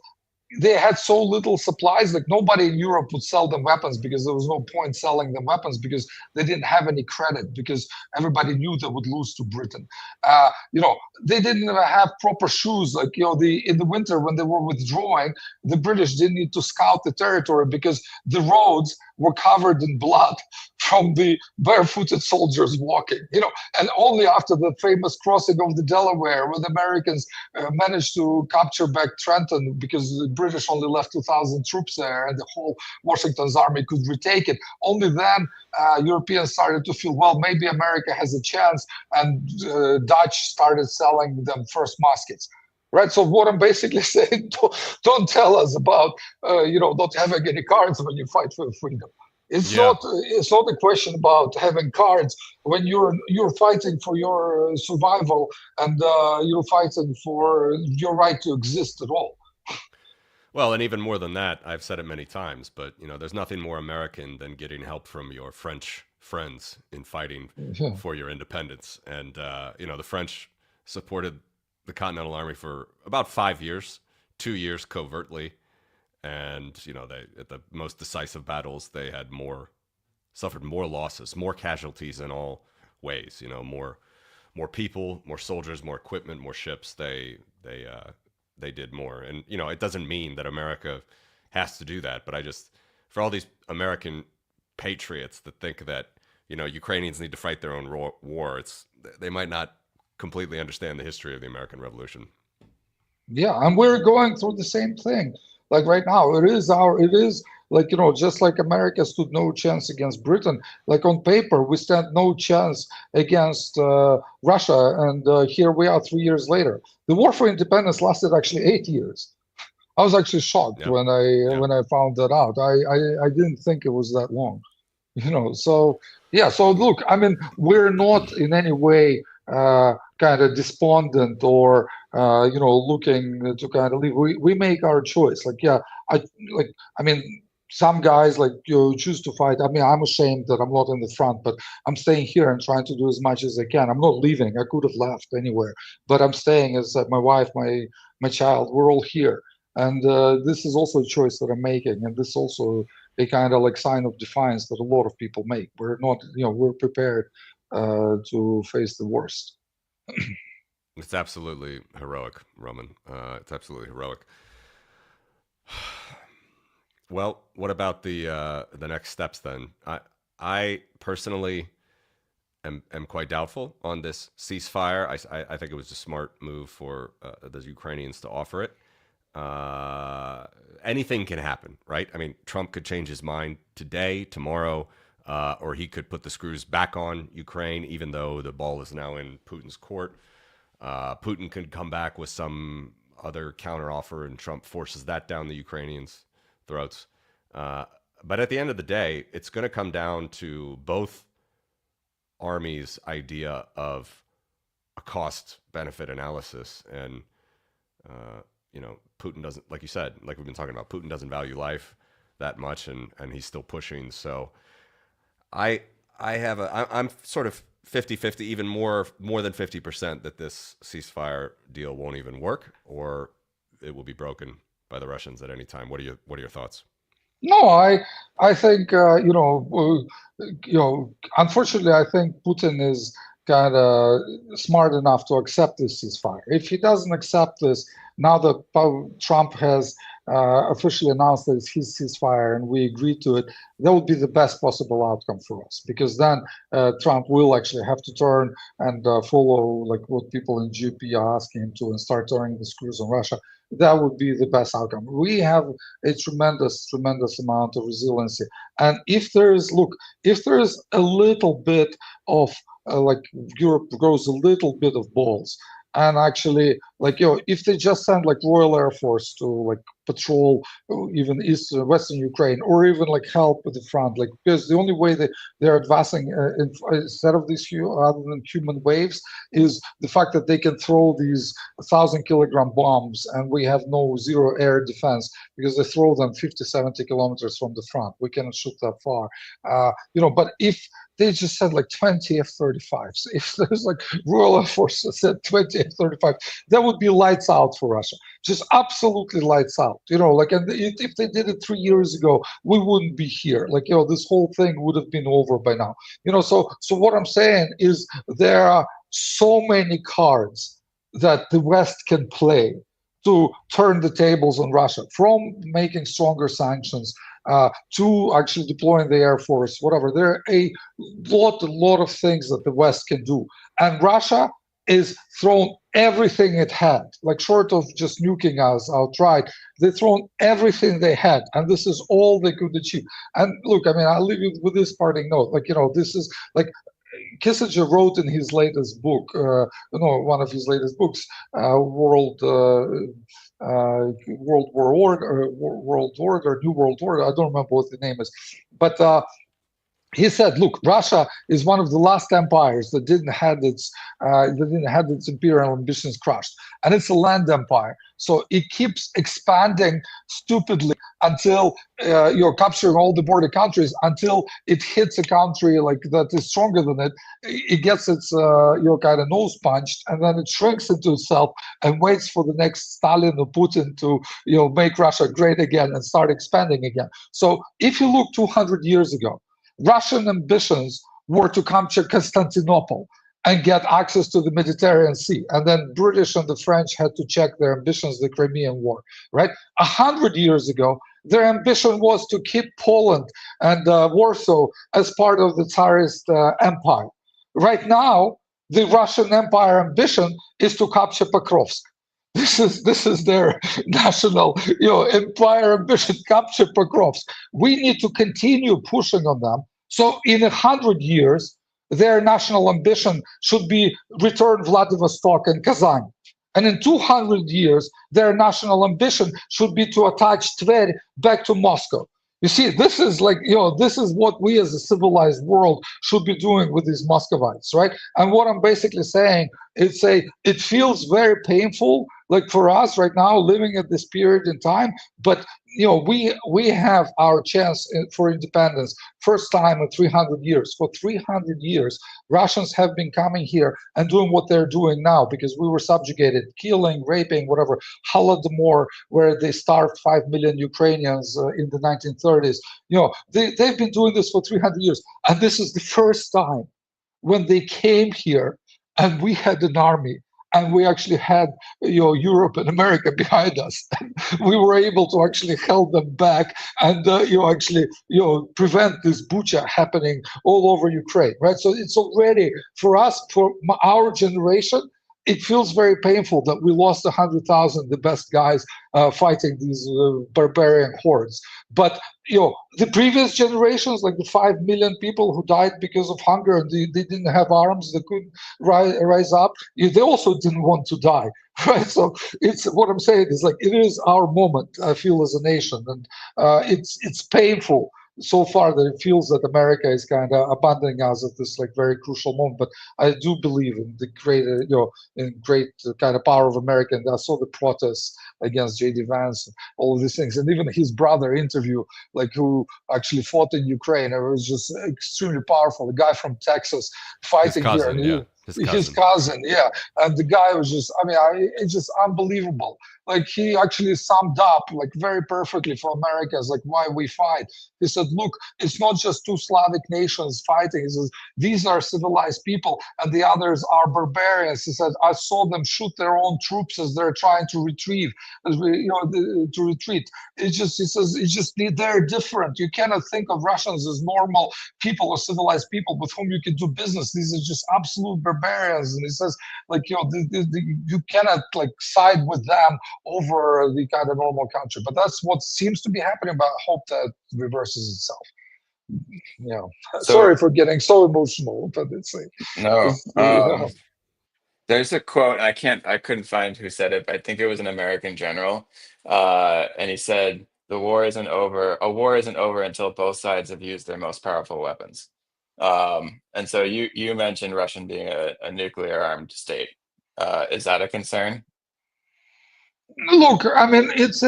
they had so little supplies, nobody in Europe would sell them weapons, because there was no point selling them weapons, because they didn't have any credit, because everybody knew they would lose to Britain. They didn't even have proper shoes. In the winter when they were withdrawing, the British didn't need to scout the territory, because the roads were covered in blood from the barefooted soldiers walking. And only after the famous crossing of the Delaware, when the Americans managed to capture back Trenton, because the British only left 2,000 troops there, and the whole Washington's army could retake it. Only then Europeans started to feel, well, maybe America has a chance, and Dutch started selling them first muskets. Right. So what I'm basically saying, don't tell us about not having any cards when you fight for freedom. It's not a question about having cards when you're fighting for your survival, and you're fighting for your right to exist at all. Well, and even more than that, I've said it many times, but there's nothing more American than getting help from your French friends in fighting for your independence. And the French supported the Continental Army for about 5 years, 2 years covertly, and they at the most decisive battles they had suffered more losses, more casualties in all ways. More people, more soldiers, more equipment, more ships. They did more, and it doesn't mean that America has to do that. But for all these American patriots that think that Ukrainians need to fight their own war, they might not completely understand the history of the American Revolution. Yeah, and we're going through the same thing. Like right now, it is like, just like America stood no chance against Britain, like on paper, we stand no chance against Russia. And here we are 3 years later. The war for independence lasted actually 8 years. I was actually shocked Yep. when I found that out. I didn't think it was that long. So yeah, so look, I mean, we're not in any way kind of despondent or looking to kind of leave. We make our choice. Like, yeah, I mean, some guys like choose to fight. I mean, I'm ashamed that I'm not in the front, but I'm staying here and trying to do as much as I can. I'm not leaving. I could have left anywhere, but I'm staying as my wife, my child. We're all here, and this is also a choice that I'm making, and this also a kind of like sign of defiance that a lot of people make. We're not, we're prepared to face the worst. It's absolutely heroic, Roman. It's absolutely heroic. Well, what about the next steps then? I personally am quite doubtful on this ceasefire. I think it was a smart move for the Ukrainians to offer it. Anything can happen, right? I mean, Trump could change his mind today, tomorrow, or he could put the screws back on Ukraine, even though the ball is now in Putin's court. Putin could come back with some other counteroffer, and Trump forces that down the Ukrainians' throats. But at the end of the day, it's going to come down to both armies' idea of a cost-benefit analysis, and Putin doesn't, like you said, like we've been talking about, Putin doesn't value life that much, and he's still pushing. So I'm sort of 50-50, even more than 50% that this ceasefire deal won't even work, or it will be broken by the Russians at any time. What are your thoughts? No, I think unfortunately, I think Putin is kind of smart enough to accept this ceasefire. If he doesn't accept this, now that Trump has officially announced that it's his ceasefire and we agree to it, that would be the best possible outcome for us, because then Trump will actually have to turn and follow like what people in GP are asking him to, and start turning the screws on Russia. That would be the best outcome. We have a tremendous amount of resiliency, and if there is a little bit of like Europe grows a little bit of balls, and actually, like, if they just send like Royal Air Force to like patrol even western Ukraine, or even like help at the front, like, because the only way they're advancing instead of these other than human waves is the fact that they can throw these 1,000-kilogram bombs, and we have zero air defense because they throw them 50-70 kilometers from the front. We cannot shoot that far, but if they just said like 20 F-35s, if there's like Royal Air Force said 20 F-35, that would be lights out for Russia. Just absolutely lights out. And if they did it 3 years ago, we wouldn't be here. Like, this whole thing would have been over by now. So what I'm saying is there are so many cards that the West can play to turn the tables on Russia, from making stronger sanctions to actually deploying the Air Force, whatever. There are a lot of things that the West can do. And Russia is thrown everything it had, like short of just nuking us outright. They've thrown everything they had, and this is all they could achieve. And look, I mean, I'll leave you with this parting note. Like, this is like Kissinger wrote in his latest book, one of his latest books, World War Order, World Order, New World Order. I don't remember what the name is, but he said, "Look, Russia is one of the last empires that didn't have its imperial ambitions crushed, and it's a land empire. So it keeps expanding stupidly until you're capturing all the border countries until it hits a country like that is stronger than it. It gets its kind of nose punched, and then it shrinks into itself and waits for the next Stalin or Putin to make Russia great again and start expanding again. So if you look 200 years ago, Russian ambitions were to capture Constantinople and get access to the Mediterranean Sea. And then British and the French had to check their ambitions, the Crimean War, right? 100 years ago, their ambition was to keep Poland and Warsaw as part of the Tsarist empire. Right now, the Russian Empire ambition is to capture Pokrovsk. This is their national empire ambition, capture Pokrovsk. We need to continue pushing on them. So in 100 years, their national ambition should be return Vladivostok and Kazan. And in 200 years, their national ambition should be to attach Tver back to Moscow. You see, this is this is what we as a civilized world should be doing with these Muscovites, right? And what I'm basically saying, it feels very painful, like for us right now, living at this period in time, but we have our chance for independence, first time in 300 years. For 300 years, Russians have been coming here and doing what they're doing now because we were subjugated, killing, raping, whatever. Holodomor, where they starved 5 million Ukrainians in the 1930s. They've been doing this for 300 years. And this is the first time when they came here and we had an army and we actually had Europe and America behind us. We were able to actually hold them back and prevent this Bucha happening all over Ukraine, right? So it's already, for us, for our generation, it feels very painful that we lost 100,000, the best guys fighting these barbarian hordes. But the previous generations, like the 5 million people who died because of hunger and they didn't have arms, they couldn't rise up, they also didn't want to die, right? So it's what I'm saying is it is our moment, I feel, as a nation, and it's painful so far that it feels that America is kind of abandoning us at this very crucial moment. But I do believe in the great, in great kind of power of America. And I saw the protests against J.D. Vance, and all of these things, and even his brother interview, who actually fought in Ukraine. It was just extremely powerful. The guy from Texas fighting here, and his cousin, yeah. And the guy was just, it's just unbelievable. He actually summed up very perfectly for America as why we fight. He said, look, it's not just two Slavic nations fighting. He says, these are civilized people and the others are barbarians. He said, I saw them shoot their own troops as they're trying to retreat. To retreat. He says, they're different. You cannot think of Russians as normal people or civilized people with whom you can do business. These are just absolute barbarians. And he says, you cannot side with them over the kind of normal country. But that's what seems to be happening, but I hope that reverses itself. Sorry for getting so emotional, but there's a quote, I couldn't find who said it, but I think it was an American general. And he said, a war isn't over until both sides have used their most powerful weapons. And so you mentioned Russia being a nuclear armed state. Is that a concern? Look, it's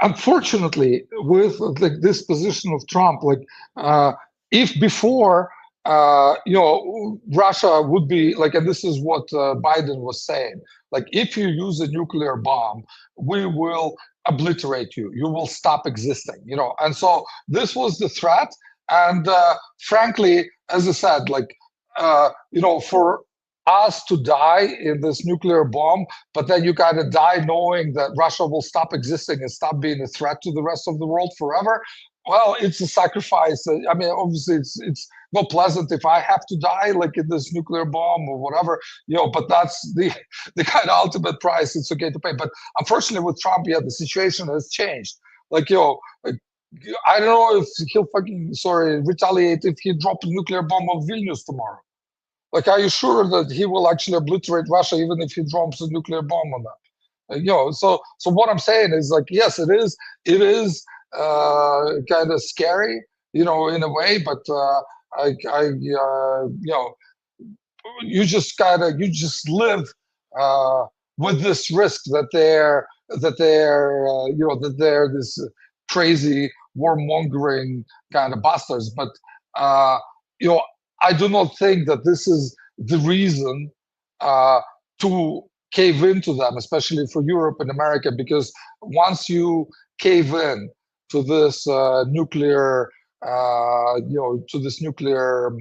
unfortunately, with this position of Trump, if before, Russia would be and this is what Biden was saying, if you use a nuclear bomb, we will obliterate you. You will stop existing, And so this was the threat. And frankly, as I said, for us to die in this nuclear bomb, but then you gotta die knowing that Russia will stop existing and stop being a threat to the rest of the world forever. Well, it's a sacrifice. Obviously, it's not pleasant if I have to die in this nuclear bomb or whatever, but that's the kind of ultimate price it's okay to pay. But unfortunately, with Trump, the situation has changed. I don't know if he'll retaliate if he dropped a nuclear bomb on Vilnius tomorrow. Are you sure that he will actually obliterate Russia even if he drops a nuclear bomb on that? So what I'm saying is yes, it is kind of scary, in a way, but you just live with this risk that they're this crazy warmongering kind of bastards. But you know, I do not think that this is the reason to cave into them, especially for Europe and America, because once you cave in to this nuclear, to this nuclear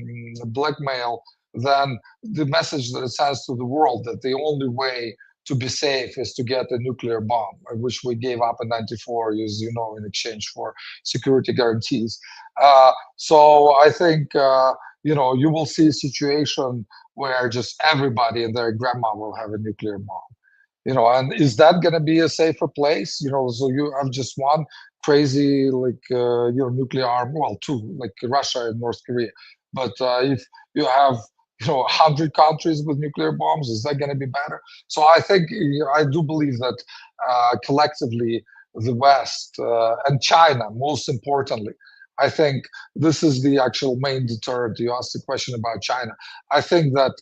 blackmail, then the message that it sends to the world that the only way to be safe is to get a nuclear bomb, which we gave up in '94, as you know, in exchange for security guarantees. So I think you will see a situation where just everybody and their grandma will have a nuclear bomb. And is that going to be a safer place? So you have just one crazy nuclear arm, well, two, like Russia and North Korea. But if you have 100 countries with nuclear bombs, is that going to be better? So I think I do believe that collectively the West and China, most importantly, I think this is the actual main deterrent. You asked the question about China. I think that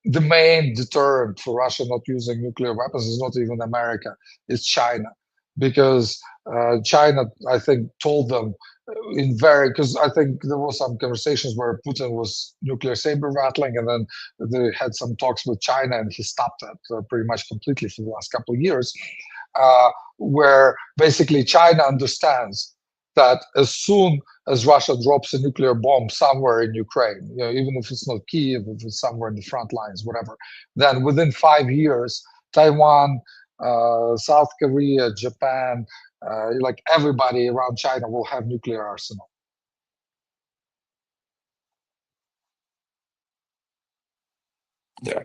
the main deterrent for Russia not using nuclear weapons is not even America, it's China. Because China, I think, told them because I think there was some conversations where Putin was nuclear saber rattling, and then they had some talks with China, and he stopped that pretty much completely for the last couple of years, where basically China understands that as soon as Russia drops a nuclear bomb somewhere in Ukraine, even if it's not Kiev, if it's somewhere in the front lines, whatever, then within 5 years, Taiwan, South Korea, Japan, like everybody around China will have nuclear arsenal. Yeah,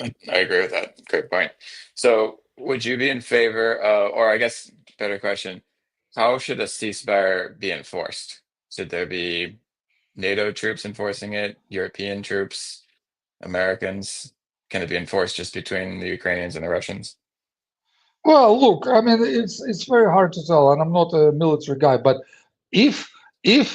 I agree with that. Great point. So would you be in favor of, or I guess better question, how should a ceasefire be enforced? Should there be NATO troops enforcing it, European troops, Americans? Can it be enforced just between the Ukrainians and the Russians? Well, look, I mean, it's very hard to tell, and I'm not a military guy, but if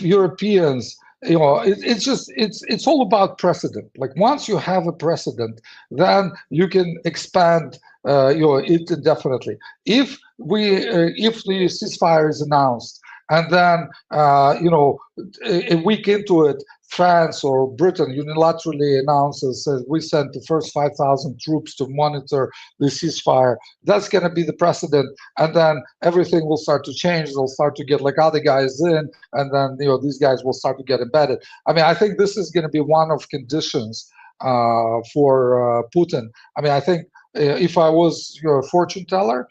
Europeans, it's all about precedent. Like once you have a precedent, then you can expand, it indefinitely. If the ceasefire is announced, and then a week into it, France or Britain unilaterally announces we sent the first 5,000 troops to monitor the ceasefire, that's going to be the precedent, and then everything will start to change. They'll start to get like other guys in, and then these guys will start to get embedded. I mean, I think this is going to be one of conditions for Putin. I mean, I think if I was your fortune teller,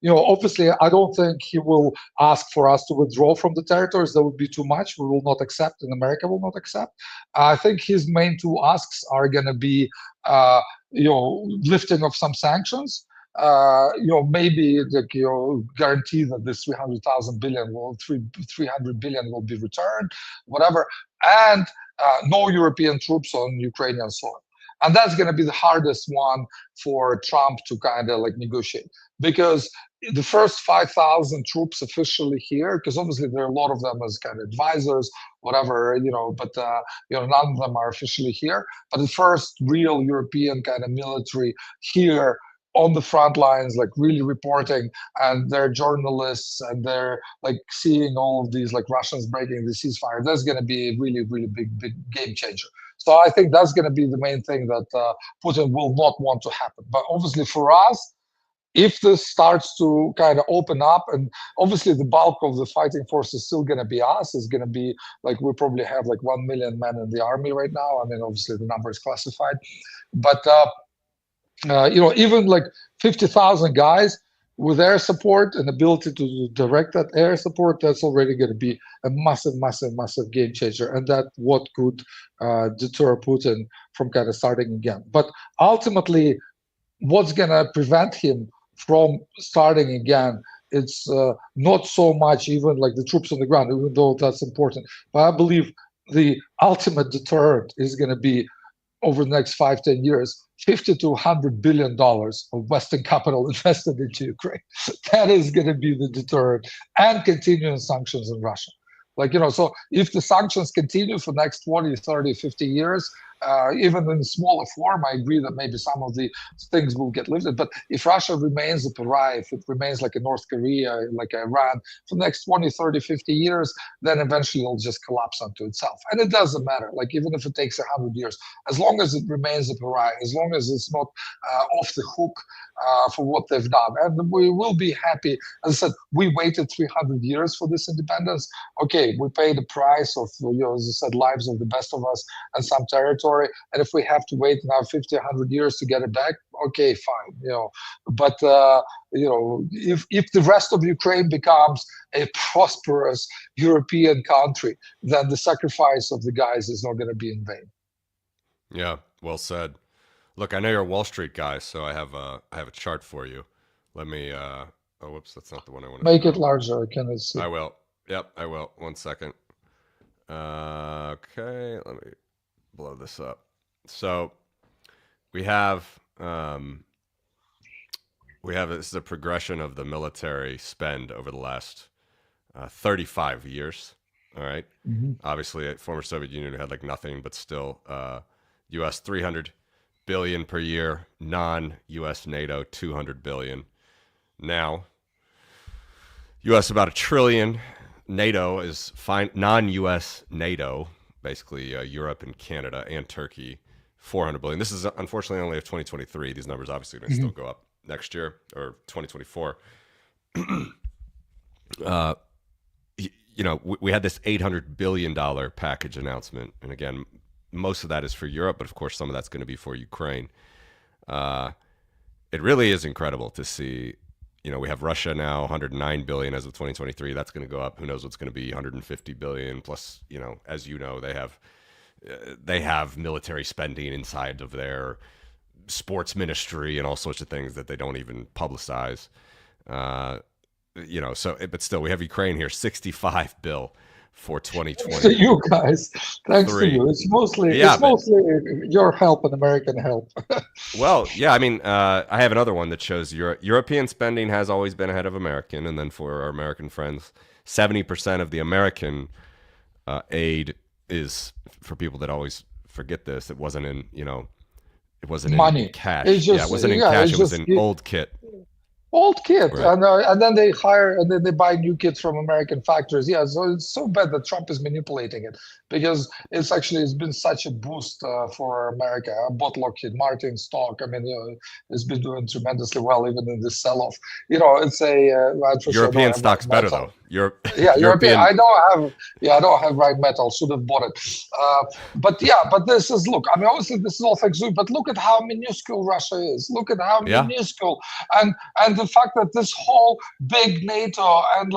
obviously, I don't think he will ask for us to withdraw from the territories. That would be too much. We will not accept, and America will not accept. I think his main two asks are going to be, lifting of some sanctions. Maybe guarantee that this 300 billion will be returned, whatever, and no European troops on Ukrainian soil. And that's going to be the hardest one for Trump to kind of like negotiate, because the first 5,000 troops officially here, because obviously there are a lot of them as kind of advisors, whatever, but none of them are officially here. But the first real European kind of military here on the front lines, like really reporting, and they're journalists, and they're like seeing all of these like Russians breaking the ceasefire. That's going to be a really, really big game changer. So I think that's going to be the main thing that Putin will not want to happen. But obviously for us, if this starts to kind of open up, and obviously the bulk of the fighting force is still going to be us, is going to be like, we probably have like 1 million men in the army right now. I mean, obviously the number is classified, but even like 50,000 guys with air support and ability to direct that air support, that's already going to be a massive, massive, massive game changer. And that what could deter Putin from kind of starting again. But ultimately, what's going to prevent him from starting again, it's not so much even like the troops on the ground, even though that's important. But I believe the ultimate deterrent is going to be, over the next 5-10 years, $50 to $100 billion of Western capital invested into Ukraine. That is going to be the deterrent, and continuing sanctions in Russia. So if the sanctions continue for the next 20, 30, 50 years, even in smaller form, I agree that maybe some of the things will get lifted. But if Russia remains a pariah, if it remains like a North Korea, like Iran, for the next 20, 30, 50 years, then eventually it'll just collapse onto itself. And it doesn't matter, like even if it takes 100 years, as long as it remains a pariah, as long as it's not off the hook for what they've done. And we will be happy. As I said, we waited 300 years for this independence. Okay, we paid the price of, as I said, lives of the best of us and some territory. And if we have to wait now 50, 100 years to get it back, okay, fine. But if the rest of Ukraine becomes a prosperous European country, then the sacrifice of the guys is not going to be in vain. Yeah, well said. Look, I know you're a Wall Street guy, so I have a chart for you. Let me. Oh, whoops, that's not the one I want to make it larger. Can I see? I will. Yep, I will. 1 second. Okay, let me blow this up. So we have this is a progression of the military spend over the last 35 years. All right. Mm-hmm. Obviously, former Soviet Union had like nothing, but still, U.S. 300 billion per year, non-U.S. NATO 200 billion. Now, U.S. about $1 trillion. NATO is fine. Non-U.S. NATO, basically Europe and Canada and Turkey, 400 billion. This is unfortunately only of 2023. These numbers obviously going to still go up next year or 2024. We had this $800 billion package announcement. And again, most of that is for Europe, but of course some of that's going to be for Ukraine. It really is incredible to see. We have Russia now, 109 billion as of 2023. That's going to go up. Who knows what's going to be 150 billion plus, as you know, they have military spending inside of their sports ministry and all sorts of things that they don't even publicize. But still we have Ukraine here, 65 bill for 2020. Thanks to you guys. Thanks to you. It's mostly your help and American help. Well, yeah, I mean, I have another one that shows European spending has always been ahead of American, and then for our American friends, 70% of the American aid is, for people that always forget this, it wasn't in, it wasn't money. In cash. It wasn't in cash. It was in old kit. Old kit, right. And then they hire and then they buy new kits from American factories. Yeah, so it's so bad that Trump is manipulating it because it's been such a boost for America. I bought Lockheed Martin stock. I mean, it's been doing tremendously well even in this sell-off. It's a European stock's better though. European. I don't have right metal. Should have bought it. But this is obviously this is all fake news. But look at how minuscule Russia is. Look at how minuscule and the fact that this whole big NATO and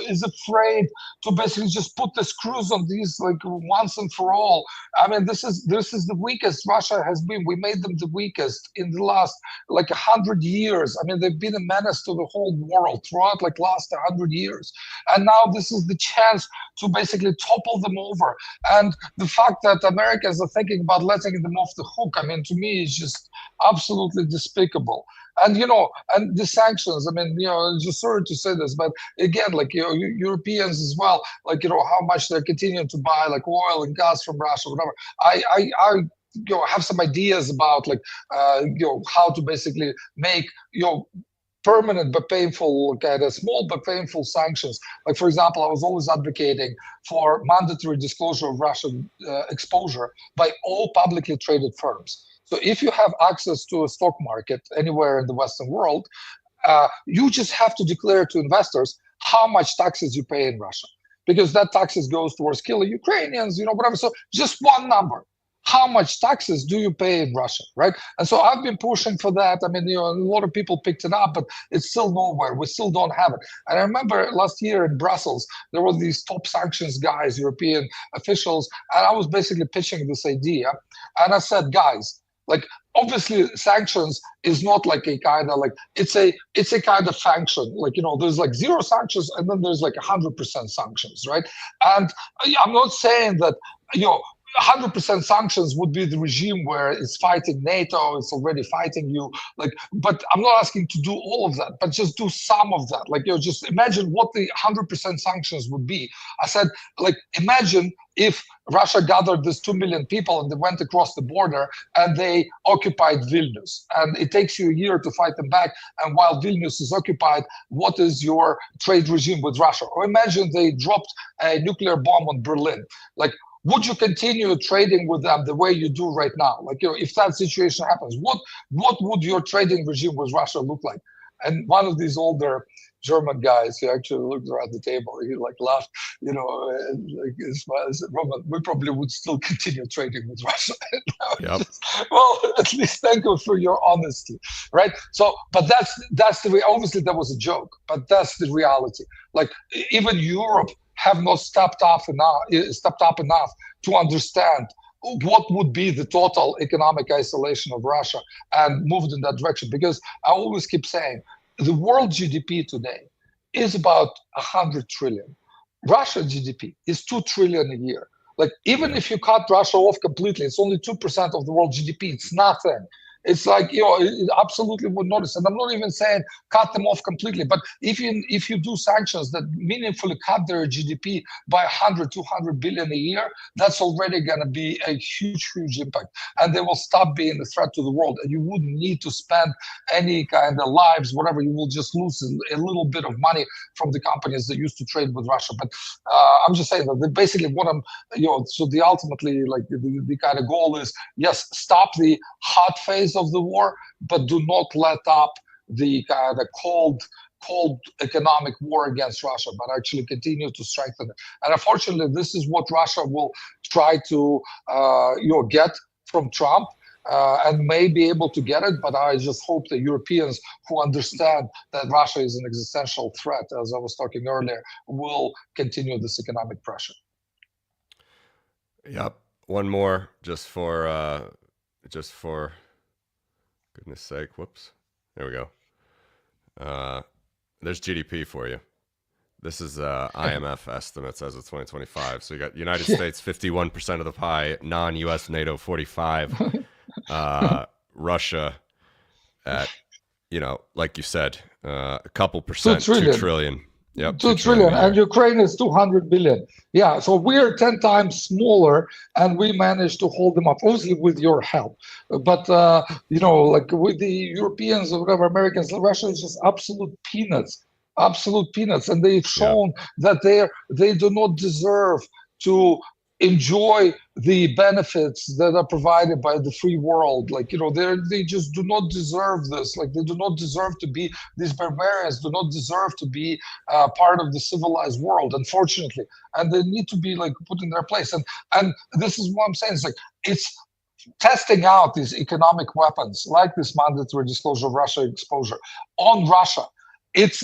is afraid to basically just put the screws on these once and for all. I mean, this is the weakest Russia has been. We made them the weakest in the last 100 years. I mean, they've been a menace to the whole world throughout last 100 years. And now this is the chance to basically topple them over. And the fact that Americans are thinking about letting them off the hook, I mean, to me, is just absolutely despicable. And and the sanctions. I mean, just sorry to say this, but again, Europeans as well, how much they're continuing to buy oil and gas from Russia, whatever. I have some ideas about how to basically make permanent but painful, small but painful sanctions. For example, I was always advocating for mandatory disclosure of Russian exposure by all publicly traded firms. So if you have access to a stock market anywhere in the Western world, you just have to declare to investors how much taxes you pay in Russia, because that taxes goes towards killing Ukrainians, whatever. So just one number. How much taxes do you pay in Russia, right? And so I've been pushing for that. I mean, a lot of people picked it up, but it's still nowhere. We still don't have it. And I remember last year in Brussels, there were these top sanctions guys, European officials, and I was basically pitching this idea. And I said, guys, obviously sanctions is not a kind of it's a kind of function. There's 0 sanctions and then there's 100% sanctions, right? And I'm not saying that 100% sanctions would be the regime where it's fighting NATO, it's already fighting you. But I'm not asking to do all of that, but just do some of that. Just imagine what the 100% sanctions would be. I said, imagine if Russia gathered these 2 million people and they went across the border and they occupied Vilnius, and it takes you a year to fight them back, and while Vilnius is occupied, what is your trade regime with Russia? Or imagine they dropped a nuclear bomb on Berlin. Like, would you continue trading with them the way you do right now? Like, if that situation happens, what would your trading regime with Russia look like? And one of these older German guys, he actually looked around the table. He like laughed, like he said, Roman, we probably would still continue trading with Russia. Yep. Well, at least thank you for your honesty, right? So, but that's the way. Obviously, that was a joke, but that's the reality. Like, even Europe have not stepped up enough to understand what would be the total economic isolation of Russia and moved in that direction. Because I always keep saying, the world GDP today is about 100 trillion. Russia GDP is 2 trillion a year. Like, even if you cut Russia off completely, it's only 2% of the world GDP. It's nothing. It's like, it absolutely would notice. And I'm not even saying cut them off completely, but if you do sanctions that meaningfully cut their GDP by 100, 200 billion a year, that's already going to be a huge, huge impact. And they will stop being a threat to the world. And you wouldn't need to spend any kind of lives, whatever. You will just lose a little bit of money from the companies that used to trade with Russia. But I'm just saying that basically what I'm, so the ultimately, like the kind of goal is, yes, stop the hot phase of the war, but do not let up the kind of cold economic war against Russia, but actually continue to strengthen it. And unfortunately, this is what Russia will try to get from Trump, and may be able to get it. But I just hope the Europeans who understand that Russia is an existential threat, as I was talking earlier, will continue this economic pressure. Yep. One more, just for goodness sake. Whoops. There we go. There's GDP for you. This is IMF estimates as of 2025. So you got United States 51% of the pie, non-US NATO 45, Russia at, like you said, a couple percent, 2 trillion. Yep, 2 trillion, and Ukraine is 200 billion. Yeah, so we're 10 times smaller, and we managed to hold them up, obviously with your help. But like with the Europeans or whatever, Americans, Russia is just absolute peanuts, and they've shown that they do not deserve to enjoy the benefits that are provided by the free world. Like, they just do not deserve this. Like, they do not deserve to be, these barbarians do not deserve to be part of the civilized world, unfortunately. And they need to be like put in their place. And this is what I'm saying. It's like, it's testing out these economic weapons, like this mandatory disclosure of Russia exposure on Russia. It's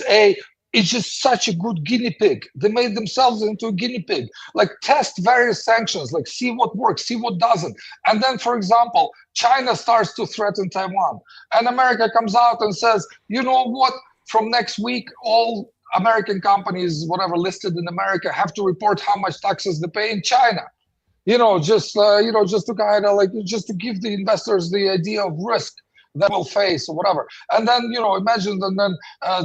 just such a good guinea pig. They made themselves into a guinea pig. Like, test various sanctions, like see what works, see what doesn't. And then, for example, China starts to threaten Taiwan. And America comes out and says, you know what, from next week, all American companies, whatever listed in America, have to report how much taxes they pay in China. Just to kind of like, just to give the investors the idea of risk that will face or whatever. And then, imagine that then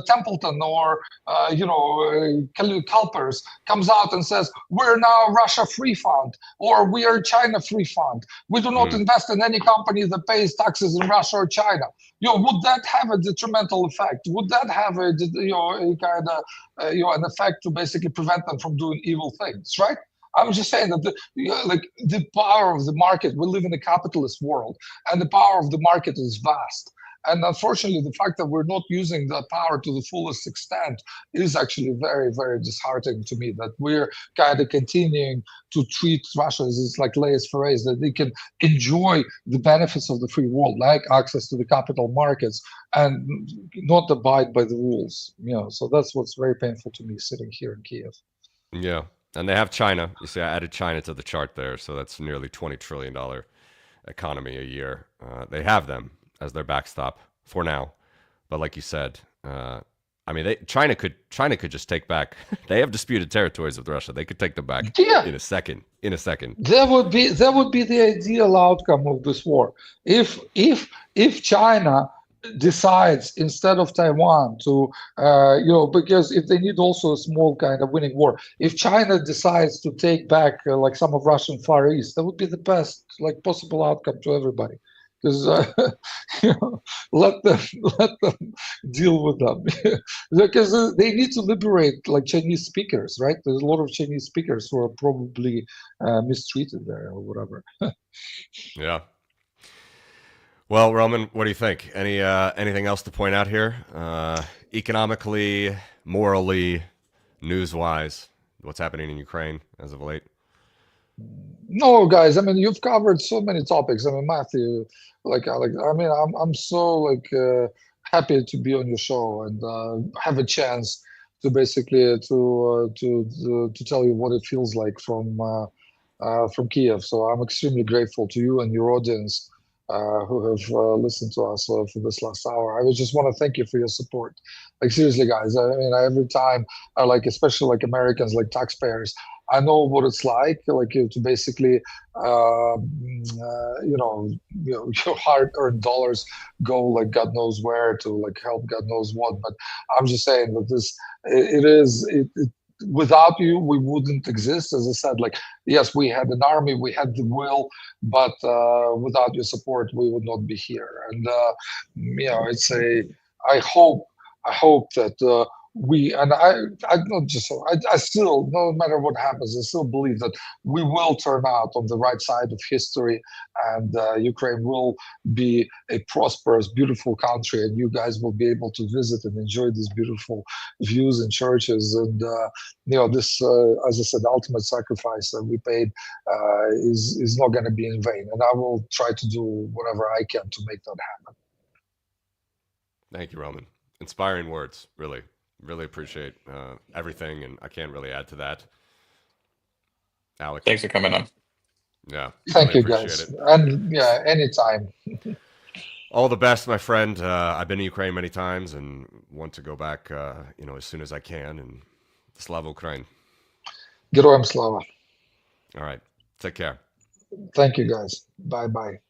Templeton or, CalPERS comes out and says, we're now Russia free fund, or we are China free fund. We do not invest in any company that pays taxes in Russia or China. Would that have a detrimental effect? Would that have a kind of, an effect to basically prevent them from doing evil things, right? I'm just saying that the power of the market, we live in a capitalist world, and the power of the market is vast. And unfortunately, the fact that we're not using that power to the fullest extent is actually very, very disheartening to me, that we're kind of continuing to treat Russia as it's like laissez-faire, that they can enjoy the benefits of the free world, like access to the capital markets, and not abide by the rules. So that's what's very painful to me sitting here in Kiev. Yeah. And they have China. You see, I added China to the chart there, so that's nearly $20 trillion economy a year. They have them as their backstop for now, but like you said, China could just take back. They have disputed territories with Russia. They could take them back in a second. That would be the ideal outcome of this war. If China decides instead of Taiwan to, because if they need also a small kind of winning war, if China decides to take back like some of Russian Far East, that would be the best like possible outcome to everybody. Because let them let them deal with them because they need to liberate like Chinese speakers, right? There's a lot of Chinese speakers who are probably mistreated there or whatever. Yeah. Well, Roman, what do you think? Anything else to point out here? Economically, morally, news-wise, what's happening in Ukraine as of late? No, guys. I mean, you've covered so many topics. I mean, Matthew, like, I mean, I'm so like happy to be on your show and have a chance to basically to tell you what it feels like from Kiev. So I'm extremely grateful to you and your audience who have listened to us for this last hour. I would just want to thank you for your support. Like seriously, guys. I mean, every time, like especially like Americans, like taxpayers, I know what it's like to basically, your hard-earned dollars go like God knows where to like help God knows what. But I'm just saying that it without you we wouldn't exist. As I said, like yes, we had an army, we had the will, but without your support, we would not be here. And it's a. I hope. I hope that we and I not just so I still, no matter what happens, I still believe that we will turn out on the right side of history, and Ukraine will be a prosperous, beautiful country, and you guys will be able to visit and enjoy these beautiful views and churches. And this, as I said, ultimate sacrifice that we paid is not going to be in vain. And I will try to do whatever I can to make that happen. Thank you, Roman. Inspiring words, really. Really appreciate everything, and I can't really add to that. Alec. Thanks for coming on. Yeah. Thank really you, guys. And yeah, anytime. All the best, my friend. I've been to Ukraine many times and want to go back, as soon as I can. And Slava Ukraine. Героям слава. All right. Take care. Thank you, guys. Bye-bye.